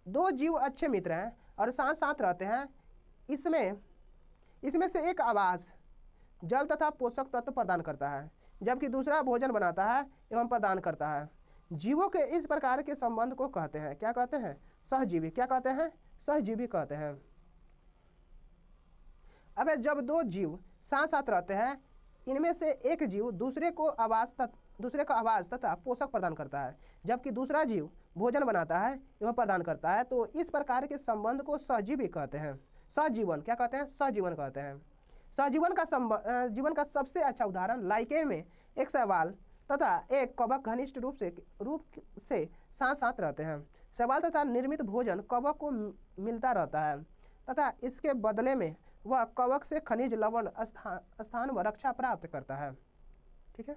दो जीव अच्छे मित्र हैं और साथ साथ रहते हैं, इसमें से एक आवास जल तथा पोषक तत्व प्रदान करता है जबकि दूसरा भोजन बनाता है एवं प्रदान करता है। जीवों के इस प्रकार के संबंध को कहते हैं, क्या कहते हैं, सहजीवी। क्या कहते हैं, सहजीवी कहते हैं। अब जब दो जीव साथ साथ रहते हैं, इनमें से एक जीव दूसरे को आवास तथा पोषक प्रदान करता है जबकि दूसरा जीव भोजन बनाता है एवं प्रदान करता है, तो इस प्रकार के संबंध को सहजीवी कहते हैं। सहजीवन क्या कहते हैं, सहजीवन कहते हैं। सहजीवन का जीवन का सबसे अच्छा उदाहरण लाइकेन में एक शैवाल तथा एक कवक घनिष्ठ रूप से साथ साथ रहते हैं। शैवाल तथा निर्मित भोजन कवक को मिलता रहता है तथा इसके बदले में वह कवक से खनिज लवण स्थान व रक्षा प्राप्त करता है। ठीक है,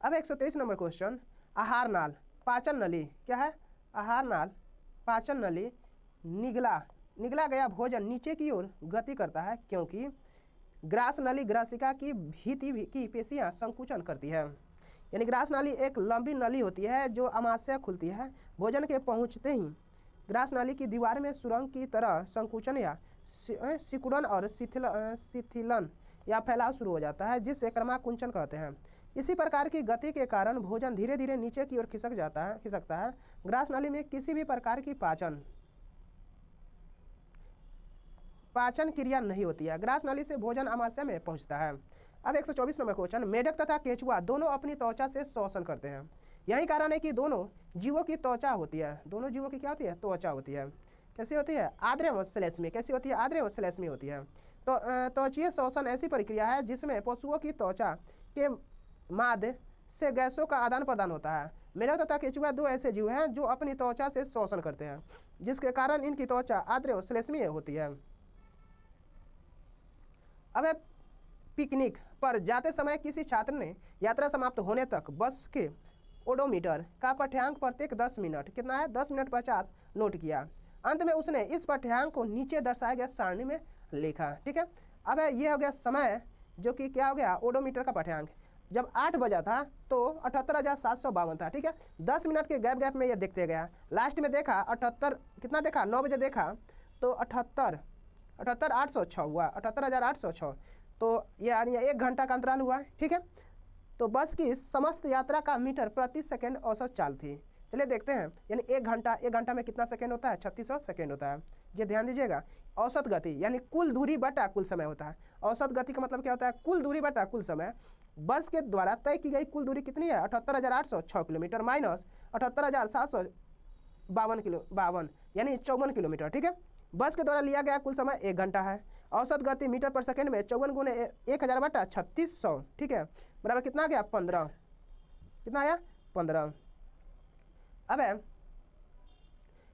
अब 123 नंबर क्वेश्चन, आहार नाल पाचन नली, क्या है, आहार नाल पाचन नली निगला गया भोजन नीचे की ओर गति करता है क्योंकि ग्रास नली ग्रासिका की भीति की पेशियां संकुचन करती है। यानी ग्रास नाली एक लंबी नली होती है जो अमाशय खुलती है, भोजन के पहुंचते ही ग्रास नाली की दीवार में सुरंग की तरह संकुचन या सिकुड़न और शिथिलन या फैलाव शुरू हो जाता है जिसे क्रमाकुंचन कहते हैं। इसी प्रकार की गति के कारण भोजन धीरे धीरे नीचे की ओर खिसकता है। ग्रास नाली में किसी भी प्रकार की पाचन क्रिया नहीं होती है, ग्रास नाली से भोजन आमाशय में पहुंचता है। अब 124 नंबर क्वेश्चन, मेढक तथा केंचुआ दोनों अपनी त्वचा से श्वसन करते हैं, यही कारण है कि दोनों जीवों की त्वचा होती है, दोनों जीवों की क्या होती है, त्वचा होती है। कैसी होती है, आर्द्र एवं श्लेष्मी। कैसी होती है, आर्द्र एवं श्लेष्मी होती है। तो त्वचीय श्वसन ऐसी प्रक्रिया है जिसमें पशुओं की त्वचा के माध्यम से गैसों का आदान प्रदान होता है। मेढक तथा केंचुआ दो ऐसे जीव हैं जो अपनी त्वचा से श्वसन करते हैं जिसके कारण इनकी त्वचा आर्द्र एवं श्लेष्मी होती है। अब पिकनिक पर जाते समय किसी छात्र ने यात्रा समाप्त होने तक बस के ओडोमीटर का पाठ्यांक प्रत्येक 10 मिनट, कितना है 10 मिनट पश्चात नोट किया। अंत में उसने इस पाठ्यांक को नीचे दर्शाए गए सारणी में लिखा। ठीक है, अब ये हो गया समय, जो कि क्या हो गया, ओडोमीटर का पाठ्यांक। जब 8 बजा था तो 78,752 था। ठीक है, 10 मिनट के गैप में ये देखते गया, लास्ट में देखा 78, कितना देखा, 9 बजे देखा तो 78,806 हुआ, 78,806, तो ये यानी 1 घंटा का अंतराल हुआ। ठीक है, तो बस की समस्त यात्रा का मीटर प्रति सेकंड औसत चाल थी। चलिए देखते हैं, यानी 1 घंटा में कितना सेकंड होता है, 3600 सेकंड होता है। ये ध्यान दीजिएगा। औसत गति यानी कुल दूरी बटा कुल समय होता है। औसत गति का मतलब क्या होता है? कुल दूरी बटा कुल समय। बस के द्वारा तय की गई कुल दूरी कितनी है? 78,806 किलोमीटर माइनस 78,752 यानी 54 किलोमीटर। ठीक है, बस के द्वारा लिया गया कुल समय 1 घंटा है। औसत गति मीटर पर सेकंड में 54 गुने 1000 बटा 3600, ठीक है, बराबर कितना आ गया? 15। कितना आया? 15। अब है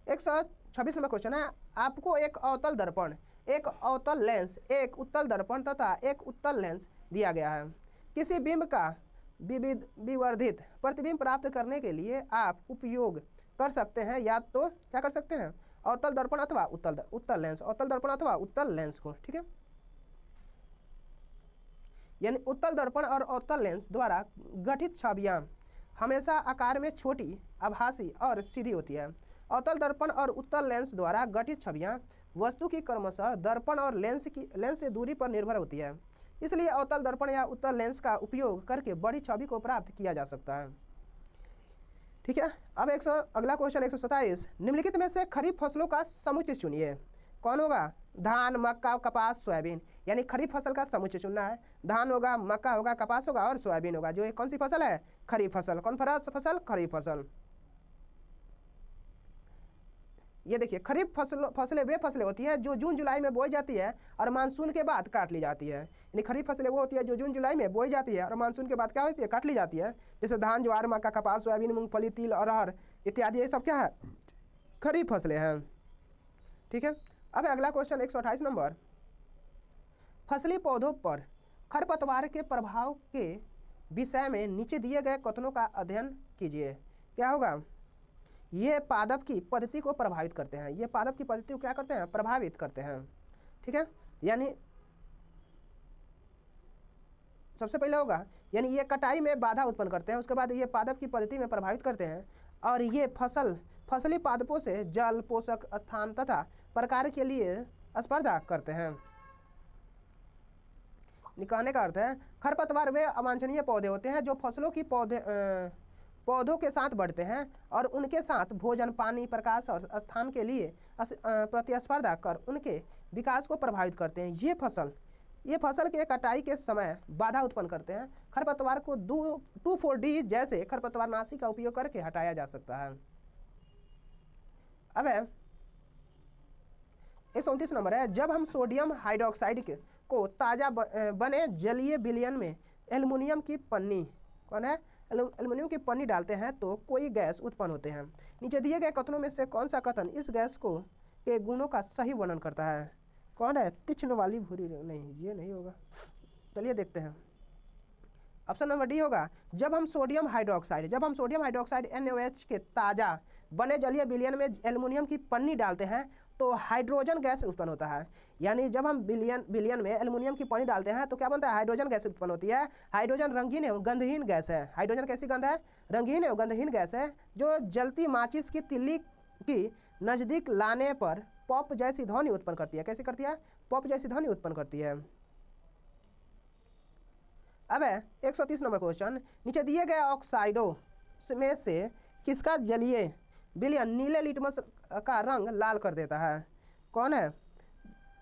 126 नंबर क्वेश्चन है। आपको एक अवतल दर्पण, एक अवतल लेंस, एक उत्तल दर्पण तथा एक उत्तल लेंस दिया गया है। किसी बिंब का विवर्धित प्रतिबिंब प्राप्त करने के लिए आप उपयोग कर सकते हैं या तो क्या कर सकते हैं? अवतल दर्पण अथवा उत्तल लेंस, अवतल दर्पण अथवा उत्तल लेंस को। ठीक है, यानी उत्तल दर्पण और अवतल लेंस द्वारा गठित छवियां हमेशा आकार में छोटी, आभासी और सीधी होती है। अवतल दर्पण और उत्तल लेंस द्वारा गठित छवियां वस्तु की क्रमशः दर्पण और लेंस से दूरी पर निर्भर होती है। इसलिए अवतल दर्पण या उत्तल लेंस का उपयोग करके बड़ी छवि को प्राप्त किया जा सकता है। ठीक है, अब अगला क्वेश्चन 127। निम्नलिखित में से खरीफ फसलों का समुच्चय चुनिए। कौन होगा? धान, मक्का, कपास, सोयाबीन। यानी खरीफ फसल का समुच्चय चुनना है। धान होगा, मक्का होगा, कपास होगा और सोयाबीन होगा। जो कौन सी फसल है? खरीफ फसल। कौन फसल? खरीफ फसल। ये देखिए, खरीफ फसलें वे फसलें होती हैं जो जून जुलाई में बोई जाती है और मानसून के बाद काट ली जाती है। यानी खरीफ फसलें वो होती है जो जून जुलाई में बोई जाती है और मानसून के बाद क्या होती है? काट ली जाती है। जैसे धान, ज्वार, मक्का, कपास, सोयाबीन, मूंगफली, तिल, अरहर इत्यादि, ये सब क्या है? खरीफ फसलें हैं। ठीक है, अब अगला क्वेश्चन 128 नंबर। फसली पौधों पर खरपतवार के प्रभाव के विषय में नीचे दिए गए कथनों का अध्ययन कीजिए। क्या होगा? ये पादप की पद्धति को प्रभावित करते हैं। ये पादप की पद्धति को क्या करते हैं? प्रभावित करते हैं। ठीक है, यानी सबसे पहले होगा, यानी ये कटाई में बाधा उत्पन्न करते हैं। उसके बाद ये पादप की पद्धति में प्रभावित करते हैं और ये फसली पादपों से जल, पोषक, स्थान तथा प्रकार के लिए स्पर्धा करते हैं। कहने का अर्थ है खरपतवार वे अवांछनीय पौधे होते हैं जो फसलों की पौधों के साथ बढ़ते हैं और उनके साथ भोजन, पानी, प्रकाश और स्थान के लिए प्रतिस्पर्धा कर उनके विकास को प्रभावित करते हैं। ये फसल के कटाई के समय बाधा उत्पन्न करते हैं। खरपतवार को 2,4-D जैसे खरपतवारनाशी का उपयोग करके हटाया जा सकता है। अब 129 नंबर है। जब हम सोडियम हाइड्रोक्साइड को ताज़ा बने जलीय विलयन में एल्युमिनियम की पन्नी एल्युमिनियम की पन्नी डालते हैं तो कोई गैस उत्पन्न होते हैं। नीचे दिए गए कथनों में से कौन सा कथन इस गैस के गुणों का सही वर्णन करता है? कौन है? तीक्ष्ण वाली भूरी? नहीं, ये नहीं होगा। चलिए देखते हैं। ऑप्शन नंबर डी होगा। जब हम सोडियम हाइड्रोक्साइड NaOH के ताज़ा बने जलीय विलयन में एल्युमिनियम की पन्नी डालते हैं तो हाइड्रोजन गैस उत्पन्न होता है। यानी जब हम विलयन में एल्युमिनियम की पन्नी डालते हैं तो क्या बनता है? हाइड्रोजन गैस उत्पन्न होती है। हाइड्रोजन रंगीन एवं गंधहीन गैस है। हाइड्रोजन कैसी गंध है? रंगीन एवं गंधहीन गैस है जो जलती माचिस की तिल्ली की नज़दीक लाने पर पॉप जैसी ध्वनि उत्पन्न करती है। कैसी करती है? पॉप जैसी ध्वनि उत्पन्न करती है। अब 130 नंबर क्वेश्चन। नीचे दिए गए ऑक्साइडों में से किसका जलीय विलयन नीले लिटमस का रंग लाल कर देता है? कौन है?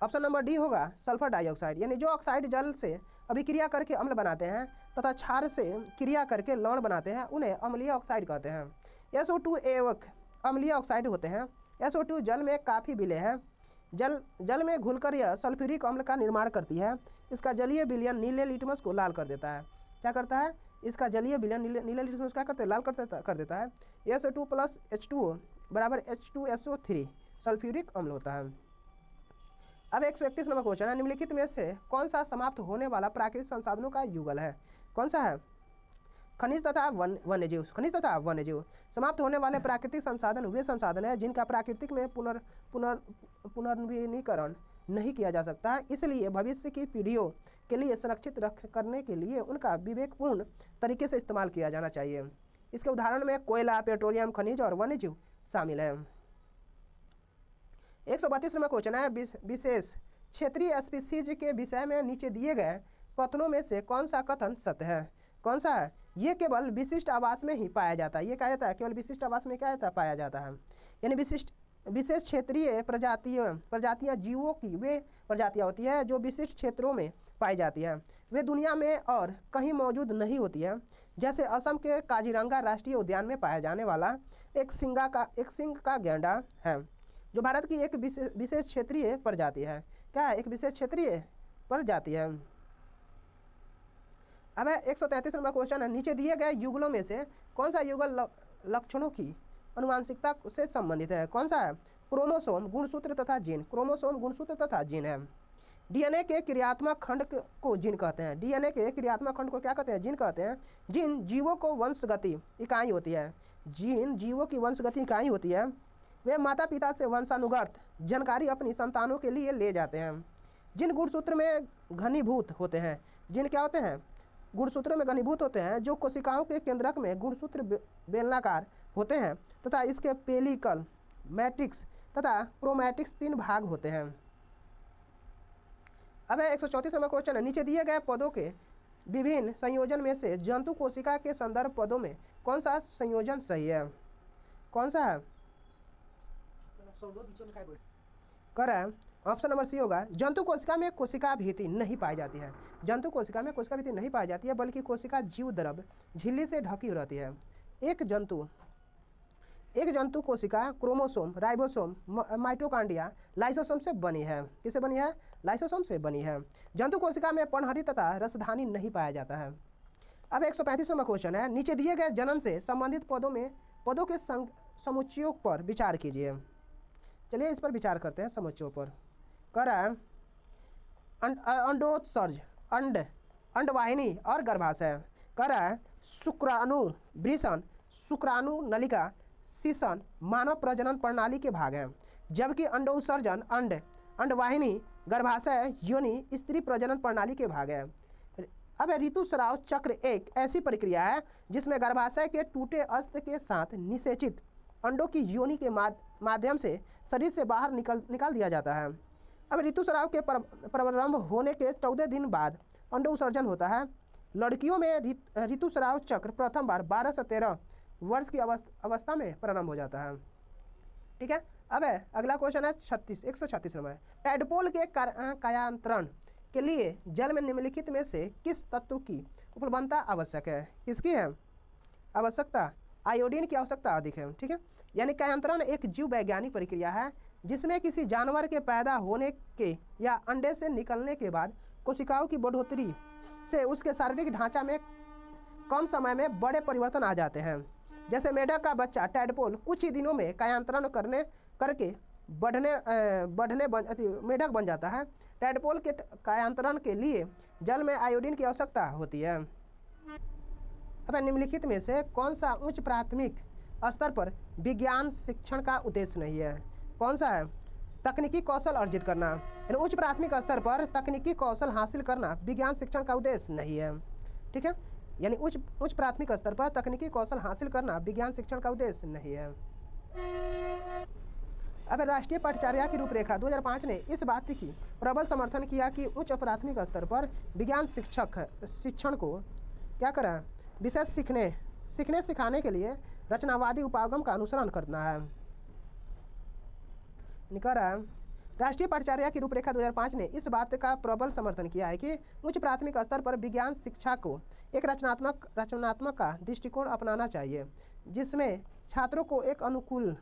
ऑप्शन नंबर डी होगा। Sulphur dioxide. यानी जो ऑक्साइड जल से अभिक्रिया करके अम्ल बनाते हैं तथा क्षार से क्रिया करके लवण बनाते हैं उन्हें अम्लीय ऑक्साइड कहते हैं। SO2 एक अम्लीय ऑक्साइड होते हैं। SO2 जल में काफ़ी विलय है। जल में घुलकर यह सल्फ्यूरिक अम्ल का निर्माण करती है। इसका जलीय विलयन नीले लिटमस को लाल कर देता है। क्या करता है? इसका जलीय विलयन नीले लिटमस क्या करते हैं? लाल कर देता है। SO2 + H2O बराबर H2SO3 सल्फ्यूरिक अम्ल होता है। अब 131 नंबर क्वेश्चन है। निम्नलिखित में से कौन सा समाप्त होने वाला प्राकृतिक संसाधनों का युगल है? कौन सा है? खनिज तथा वन्यजीव। खनिज तथा वन्यजीव। समाप्त होने वाले प्राकृतिक संसाधन वे संसाधन हैं जिनका प्राकृतिक में पुनर्नवीनीकरण नहीं किया जा सकता है। इसलिए भविष्य की पीढ़ियों के लिए संरक्षित करने के लिए उनका विवेकपूर्ण तरीके से इस्तेमाल किया जाना चाहिए। इसके उदाहरण में कोयला, पेट्रोलियम, खनिज और वन्यजीव शामिल हैं। 132 नंबर क्वेश्चन है। विशेष क्षेत्रीय स्पीसीज के विषय में नीचे दिए गए कथनों में से कौन सा कथन सत्य है? कौन सा है? ये केवल विशिष्ट आवास में ही पाया जाता है। ये कहा जाता है केवल विशिष्ट आवास में क्या पाया जाता है? यानी विशिष्ट विशेष क्षेत्रीय प्रजातियां जीवों की वे प्रजातियां होती है जो विशिष्ट क्षेत्रों में पाई जाती है। वे दुनिया में और कहीं मौजूद नहीं होती है। जैसे असम के काजीरंगा राष्ट्रीय उद्यान में पाया जाने वाला एक सिंह का गैंडा है, जो भारत की एक विशेष क्षेत्रीय प्रजाति है। क्या है? एक विशेष क्षेत्रीय प्रजाति है। अब है 133 नंबर क्वेश्चन है, नीचे दिए गए युगलों में से कौन सा युगल लक्षणों की अनुवांशिकता से संबंधित है? कौन सा है? क्रोमोसोम, गुणसूत्र तथा जीन। क्रोमोसोम, गुणसूत्र तथा जीन है। डीएनए के क्रियात्मक खंड को जीन कहते हैं। डीएनए के क्रियात्मक खंड को क्या कहते हैं? जीन कहते हैं। जीन जीवों को वंशगति इकाई होती है। जीन जीवों की वंशगति इकाई होती है। वे माता पिता से वंशानुगत जानकारी अपनी संतानों के लिए ले जाते हैं। जिन गुणसूत्र में घनीभूत होते हैं, जिन क्या होते हैं? गुणसूत्र में घनीभूत होते हैं, जो कोशिकाओं के केंद्रक में गुणसूत्र बेलनाकार होते हैं तथा इसके पेलिकल, मैट्रिक्स तथा क्रोमैटिक्स 3 भाग होते हैं। अब 134 नंबर क्वेश्चन है, नीचे दिए गए पदों के विभिन्न संयोजन में से जंतु कोशिका के संदर्भ पदों में कौन सा संयोजन सही है? कौन सा है? कर ऑप्शन नंबर सी होगा। जंतु कोशिका में कोशिका भीति नहीं पाई जाती है। जंतु कोशिका में कोशिका भीति नहीं पाई जाती है, बल्कि कोशिका जीव द्रव झिल्ली से ढकी रहती है। एक जंतु कोशिका क्रोमोसोम, राइबोसोम, माइटोकॉन्ड्रिया, लाइसोसोम से बनी है। किससे बनी है? लाइसोसोम से बनी है। जंतु कोशिका में पर्णहरी तथा रसधानी नहीं पाया जाता है। अब 135 नंबर क्वेश्चन है, नीचे दिए गए जनन से संबंधित पदों के समुच्चयों पर विचार कीजिए। चलिए इस पर विचार करते हैं, समुच्चयों पर। कर अंडोत्सर्ज, अंडवाहिनी और गर्भाशय। कर शुक्राणु वृषण, शुक्राणु नलिका, सीसन मानव प्रजनन प्रणाली के भाग हैं, जबकि अंडोत्सर्जन, अंडवाहिनी, गर्भाशय, योनि स्त्री प्रजनन प्रणाली के भाग हैं। अब ऋतुस्राव चक्र एक ऐसी प्रक्रिया है जिसमें गर्भाशय के टूटे अस्थ के साथ निषेचित अंडों की योनि के माध्यम से शरीर से बाहर निकाल दिया जाता है। अब ऋतुस्राव के प्रारंभ होने के 14 दिन बाद अंडोत्सर्जन होता है। लड़कियों में ऋतुस्राव चक्र प्रथम बार 12 से 13 वर्ष की अवस्था में प्रारंभ हो जाता है। ठीक है। अब अगला क्वेश्चन है 136 नंबर। टैडपोल के कायांतरण के लिए जल में निम्नलिखित में से किस तत्व की उपलब्धता आवश्यक है? किसकी है आवश्यकता? आयोडीन की आवश्यकता अधिक है। ठीक है। यानी कायांतरण एक जीव वैज्ञानिक प्रक्रिया है जिसमें किसी जानवर के पैदा होने के या अंडे से निकलने के बाद कोशिकाओं की बढ़ोतरी से उसके शारीरिक ढांचा में कम समय में बड़े परिवर्तन आ जाते हैं। जैसे मेढक का बच्चा टैडपोल कुछ ही दिनों में कायांतरण करके मेढक बन जाता है। टैडपोल के कायांतरण के लिए जल में आयोडीन की आवश्यकता होती है। अब निम्नलिखित में से कौन सा उच्च प्राथमिक स्तर पर विज्ञान शिक्षण का उद्देश्य नहीं है? कौन सा है? तकनीकी कौशल अर्जित करना। यानी उच्च प्राथमिक स्तर पर तकनीकी कौशल हासिल करना विज्ञान शिक्षण का उद्देश्य नहीं है। ठीक है। यानी उच्च प्राथमिक स्तर पर तकनीकी कौशल हासिल करना विज्ञान शिक्षण का उद्देश्य नहीं है। अब राष्ट्रीय पाठ्यचर्या की रूपरेखा 2005 ने इस बात की प्रबल समर्थन किया कि उच्च प्राथमिक स्तर पर विज्ञान शिक्षण को क्या करें? विषय सीखने सिखाने के लिए रचनावादी उपागम का अनुसरण करना है। राष्ट्रीय पाठ्यचर्या की रूपरेखा 2005 ने इस बात का प्रबल समर्थन किया है कि उच्च प्राथमिक स्तर पर विज्ञान शिक्षा को एक रचनात्मक का दृष्टिकोण अपनाना चाहिए, जिसमें छात्रों को एक अनुकूल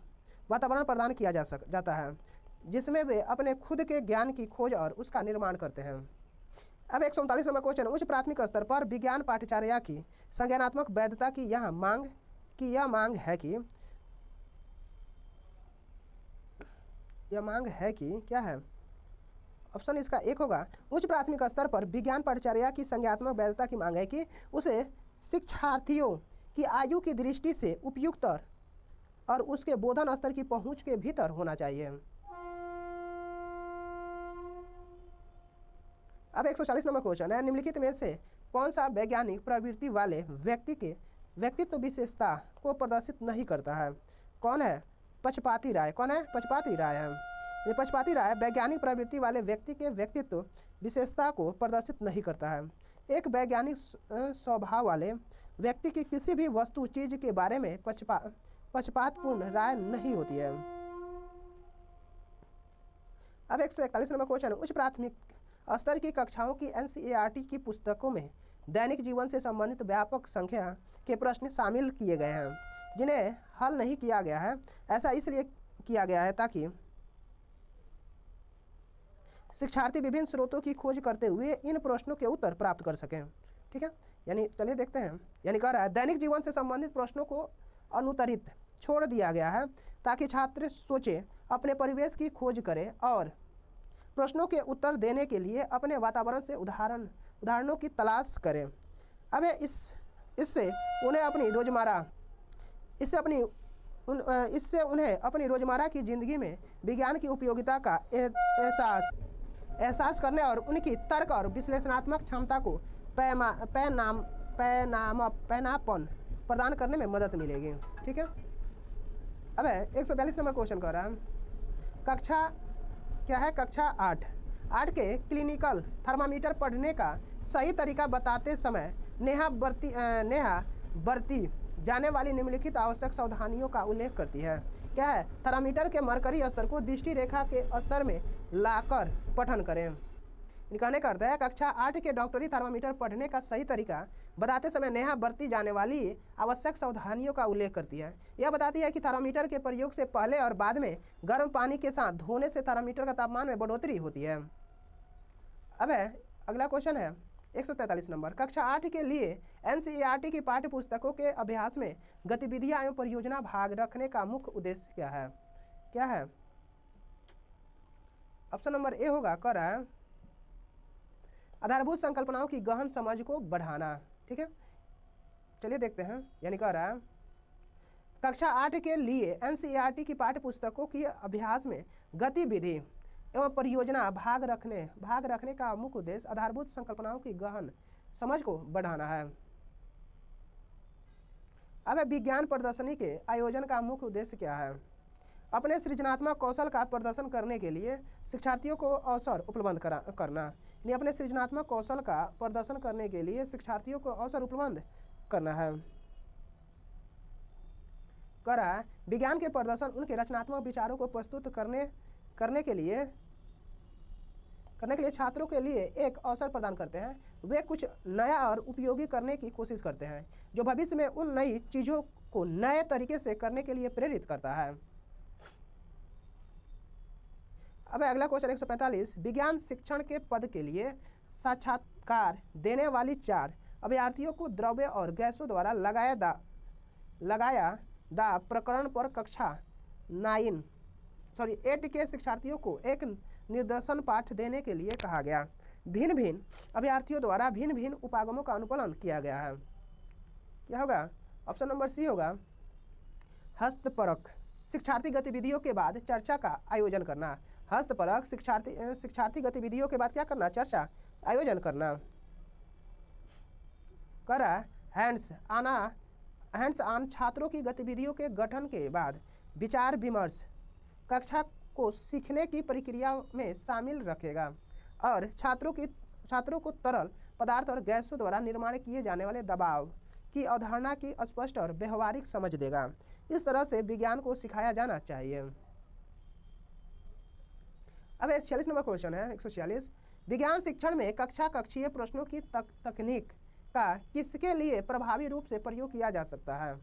वातावरण प्रदान किया जाता है जिसमें वे अपने खुद के ज्ञान की खोज और उसका निर्माण करते हैं। अब 139 नंबर क्वेश्चन। उच्च प्राथमिक स्तर पर विज्ञान पाठ्यचर्या की संज्ञानात्मक वैधता की यह मांग है कि क्या है? ऑप्शन इसका एक होगा। उच्च प्राथमिक स्तर पर विज्ञान पाठ्यचर्या की संज्ञानात्मक वैधता की मांग है कि उसे शिक्षार्थियों की आयु की दृष्टि से उपयुक्त और उसके बोधन स्तर की पहुंच के भीतर होना चाहिए। अब 140 नंबर क्वेश्चन है, निम्नलिखित में से कौन सा वैज्ञानिक प्रवृत्ति वाले व्यक्ति के व्यक्तित्व विशेषता को प्रदर्शित नहीं करता है? कौन है? पक्षपाती राय। कौन है? पक्षपाती राय है। ये पक्षपाती राय वैज्ञानिक प्रवृत्ति वाले व्यक्ति के व्यक्तित्व विशेषता को प्रदर्शित नहीं करता है। एक वैज्ञानिक स्वभाव वाले व्यक्ति की किसी भी वस्तु चीज के बारे में पक्षपातपूर्ण राय नहीं होती है। अब 141 नंबर क्वेश्चन, उच्च प्राथमिक स्तर की कक्षाओं की NCERT की पुस्तकों में दैनिक जीवन से संबंधित व्यापक संख्या के प्रश्न शामिल किए गए हैं जिन्हें हल नहीं किया गया है। ऐसा इसलिए किया गया है ताकि शिक्षार्थी विभिन्न स्रोतों की खोज करते हुए इन प्रश्नों के उत्तर प्राप्त कर सकें। ठीक है, यानी चलिए देखते हैं। यानी कह रहा है दैनिक जीवन से संबंधित प्रश्नों को अनुत्तरित छोड़ दिया गया है ताकि छात्र सोचे, अपने परिवेश की खोज करें और प्रश्नों के उत्तर देने के लिए अपने वातावरण से उदाहरणों की तलाश करें। अब इससे उन्हें अपनी रोजमर्रा की जिंदगी में विज्ञान की उपयोगिता का एहसास करने और उनकी तर्क और विश्लेषणात्मक क्षमता को पैनापन प्रदान करने में मदद मिलेगी। ठीक है, अब 142 नंबर क्वेश्चन कर रहा है, कक्षा क्या है, कक्षा 8 के क्लिनिकल थर्मामीटर पढ़ने का सही तरीका बताते समय नेहा बरती जाने वाली निम्नलिखित आवश्यक सावधानियों का उल्लेख करती है। क्या है, थर्मामीटर के मरकरी स्तर को दृष्टि रेखा के स्तर में लाकर पठन करें। कहने का अर्थ है कक्षा 8 के डॉक्टरी थर्मामीटर पढ़ने का सही तरीका बताते समय नेहा बरती जाने वाली आवश्यक सावधानियों का उल्लेख करती है। यह बताती है कि थर्मामीटर के प्रयोग से पहले और बाद में गर्म पानी के साथ धोने से थर्मामीटर का तापमान में बढ़ोतरी होती है। अब अगला क्वेश्चन है 143 नंबर, कक्षा 8 के लिए NCERT की पाठ्य पुस्तकों के अभ्यास में गतिविधियां एवं परियोजना भाग रखने का मुख्य उद्देश्य क्या है। क्या है, ऑप्शन नंबर ए होगा, कर रहा है आधारभूत संकल्पनाओं की गहन समझ को बढ़ाना। ठीक है, चलिए देखते हैं। यानी कह रहा है कक्षा 8 के लिए NCERT की पाठ्य पुस्तकों की अभ्यास में गतिविधि एवं परियोजना भाग रखने का मुख्य उद्देश्य आधारभूत संकल्पनाओं की गहन समझ को बढ़ाना है। अब विज्ञान प्रदर्शनी के आयोजन का मुख्य उद्देश्य क्या है, अपने सृजनात्मक कौशल का प्रदर्शन करने के लिए शिक्षार्थियों को अवसर उपलब्ध करना। यानी अपने सृजनात्मक कौशल का प्रदर्शन करने के लिए शिक्षार्थियों को अवसर उपलब्ध करना है। करा विज्ञान के प्रदर्शन उनके रचनात्मक विचारों को प्रस्तुत करने के लिए छात्रों के लिए एक अवसर प्रदान करते हैं। वे कुछ नया और उपयोगी करने की कोशिश करते हैं जो भविष्य में उन नई चीज़ों को नए तरीके से करने के लिए प्रेरित करता है। अब अगला क्वेश्चन 145, विज्ञान शिक्षण के पद के लिए साक्षात्कार देने वाली 4 अभ्यर्थियों को द्रव्य और गैसों द्वारा लगाया दा प्रकरण पर कक्षा 8 के शिक्षार्थियों को एक निर्देशन पाठ देने के लिए कहा गया। भिन्न भिन्न अभ्यर्थियों द्वारा भिन्न भिन्न उपागमों का अनुपालन किया गया है। क्या होगा, ऑप्शन नंबर सी होगा, हस्तपरक शिक्षार्थी गतिविधियों के बाद चर्चा का आयोजन करना। हस्तपरक शिक्षार्थी गतिविधियों के बाद क्या करना, चर्चा आयोजन करना। करा हैंड्स ऑन छात्रों की गतिविधियों के गठन के बाद विचार विमर्श कक्षा को सीखने की प्रक्रिया में शामिल रखेगा और छात्रों को तरल पदार्थ और गैसों द्वारा निर्माण किए जाने वाले दबाव की अवधारणा की स्पष्ट और व्यवहारिक समझ देगा। इस तरह से विज्ञान को सिखाया जाना चाहिए। अब 46 नंबर क्वेश्चन है 146, विज्ञान शिक्षण में कक्षीय प्रश्नों की तकनीक का किसके लिए प्रभावी रूप से प्रयोग किया जा सकता है।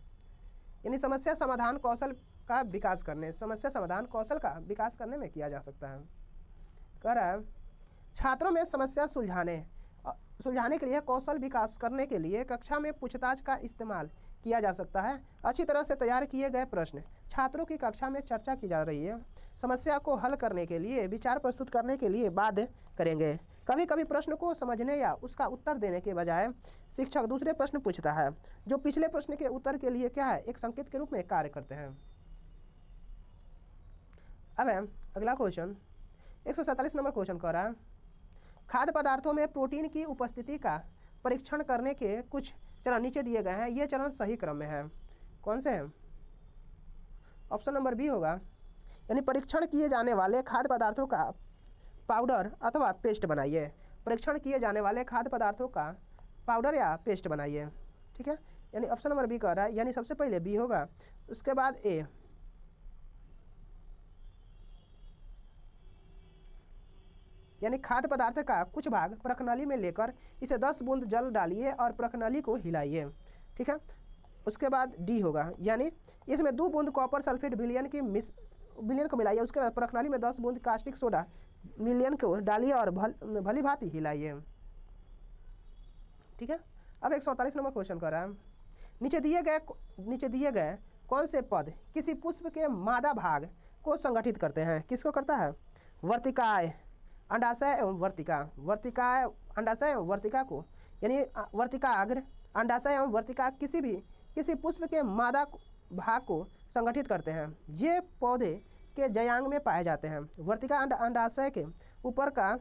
यानी समस्या समाधान कौशल का विकास करने में किया जा सकता है। कह रहा है छात्रों में समस्या सुलझाने के लिए कौशल विकास करने के लिए कक्षा में पूछताछ का इस्तेमाल किया जा सकता है। अच्छी तरह से तैयार किए गए प्रश्न छात्रों की कक्षा में चर्चा की जा रही है, समस्या को हल करने के लिए विचार प्रस्तुत करने के लिए बाध्य करेंगे। कभी कभी प्रश्न को समझने या उसका उत्तर देने के बजाय शिक्षक दूसरे प्रश्न पूछता है जो पिछले प्रश्न के उत्तर के लिए क्या है, एक संकेत के रूप में कार्य करते हैं। अब अगला क्वेश्चन 147 नंबर क्वेश्चन कह रहा है खाद्य पदार्थों में प्रोटीन की उपस्थिति का परीक्षण करने के कुछ चरण नीचे दिए गए हैं। ये चरण सही क्रम में है। कौन से हैं, ऑप्शन नंबर बी होगा, यानी परीक्षण किए जाने वाले खाद्य पदार्थों का पाउडर अथवा पेस्ट बनाइए। परीक्षण किए जाने वाले खाद्य पदार्थों का पाउडर या पेस्ट बनाइए। ठीक है, यानी ऑप्शन नंबर बी कह रहा है, यानी सबसे पहले बी होगा, उसके बाद ए। यानी खाद्य पदार्थ का कुछ भाग प्रखनली में लेकर इसे 10 बूंद जल डालिए और प्रखनली को हिलाइए। ठीक है, उसके बाद डी होगा, यानी इसमें 2 बूंद कॉपर सल्फेट विलयन को मिलाइए। उसके बाद प्रखनली में 10 बूंद कास्टिक सोडा विलयन को डालिए और भली भांति हिलाइए। ठीक है, अब 148 नंबर क्वेश्चन कर रहा है, नीचे दिए गए कौन से पद किसी पुष्प के मादा भाग को संगठित करते हैं? किसको करता है? वर्तिकाय, अंडाशय एवं वर्तिका। वर्तिकाय, अंडाशय एवं वर्तिका को, यानी वर्तिकाग्र, अंडाशय एवं वर्तिका किसी पुष्प के मादा भाग को संगठित करते हैं। ये पौधे के जयांग में पाए जाते हैं। वर्तिका अंडाशय के ऊपर का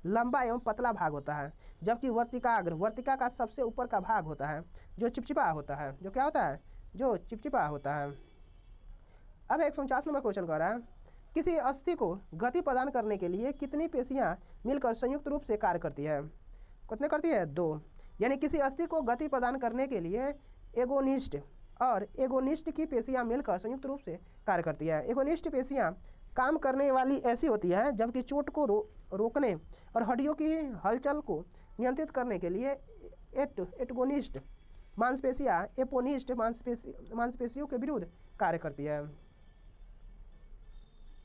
लंबा एवं पतला भाग होता है, जबकि वर्तिकाग्र वर्तिका का सबसे ऊपर का भाग होता है जो चिपचिपा होता है। जो क्या होता है? जो चिपचिपा होता है। अब 149 नंबर क्वेश्चन कर रहा है, किसी अस्थि को गति प्रदान करने के लिए कितनी पेशियां मिलकर संयुक्त रूप से कार्य करती है? कितने करती है? 2। यानी किसी अस्थि को गति प्रदान करने के लिए एगोनिस्ट और एगोनिस्ट की पेशियां मिलकर संयुक्त रूप से कार्य करती है। एगोनिस्ट पेशियां काम करने वाली ऐसी होती है जबकि चोट को रोकने और हड्डियों की हलचल को नियंत्रित करने के लिए एटगोनिस्ट मांसपेशियां एपोनिस्ट मांसपेशियों के विरुद्ध कार्य करती है।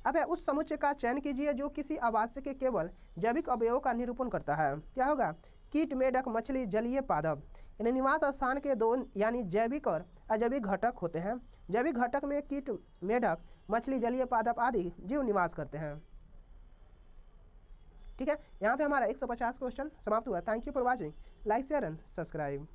अब उस समुच्चय का चयन कीजिए जो किसी आवास्य के केवल जैविक अवयवों का निरूपण करता है। क्या होगा? कीट, मेढक, मछली, जलीय पादप। यानी निवास स्थान के 2 यानी जैविक और अजैविक घटक होते हैं। जैविक घटक में कीट, मेढक, मछली, जलीय पादप आदि जीव निवास करते हैं। ठीक है, यहाँ पे हमारा 150 क्वेश्चन समाप्त हुआ। Thank you for watching. Like, share and subscribe.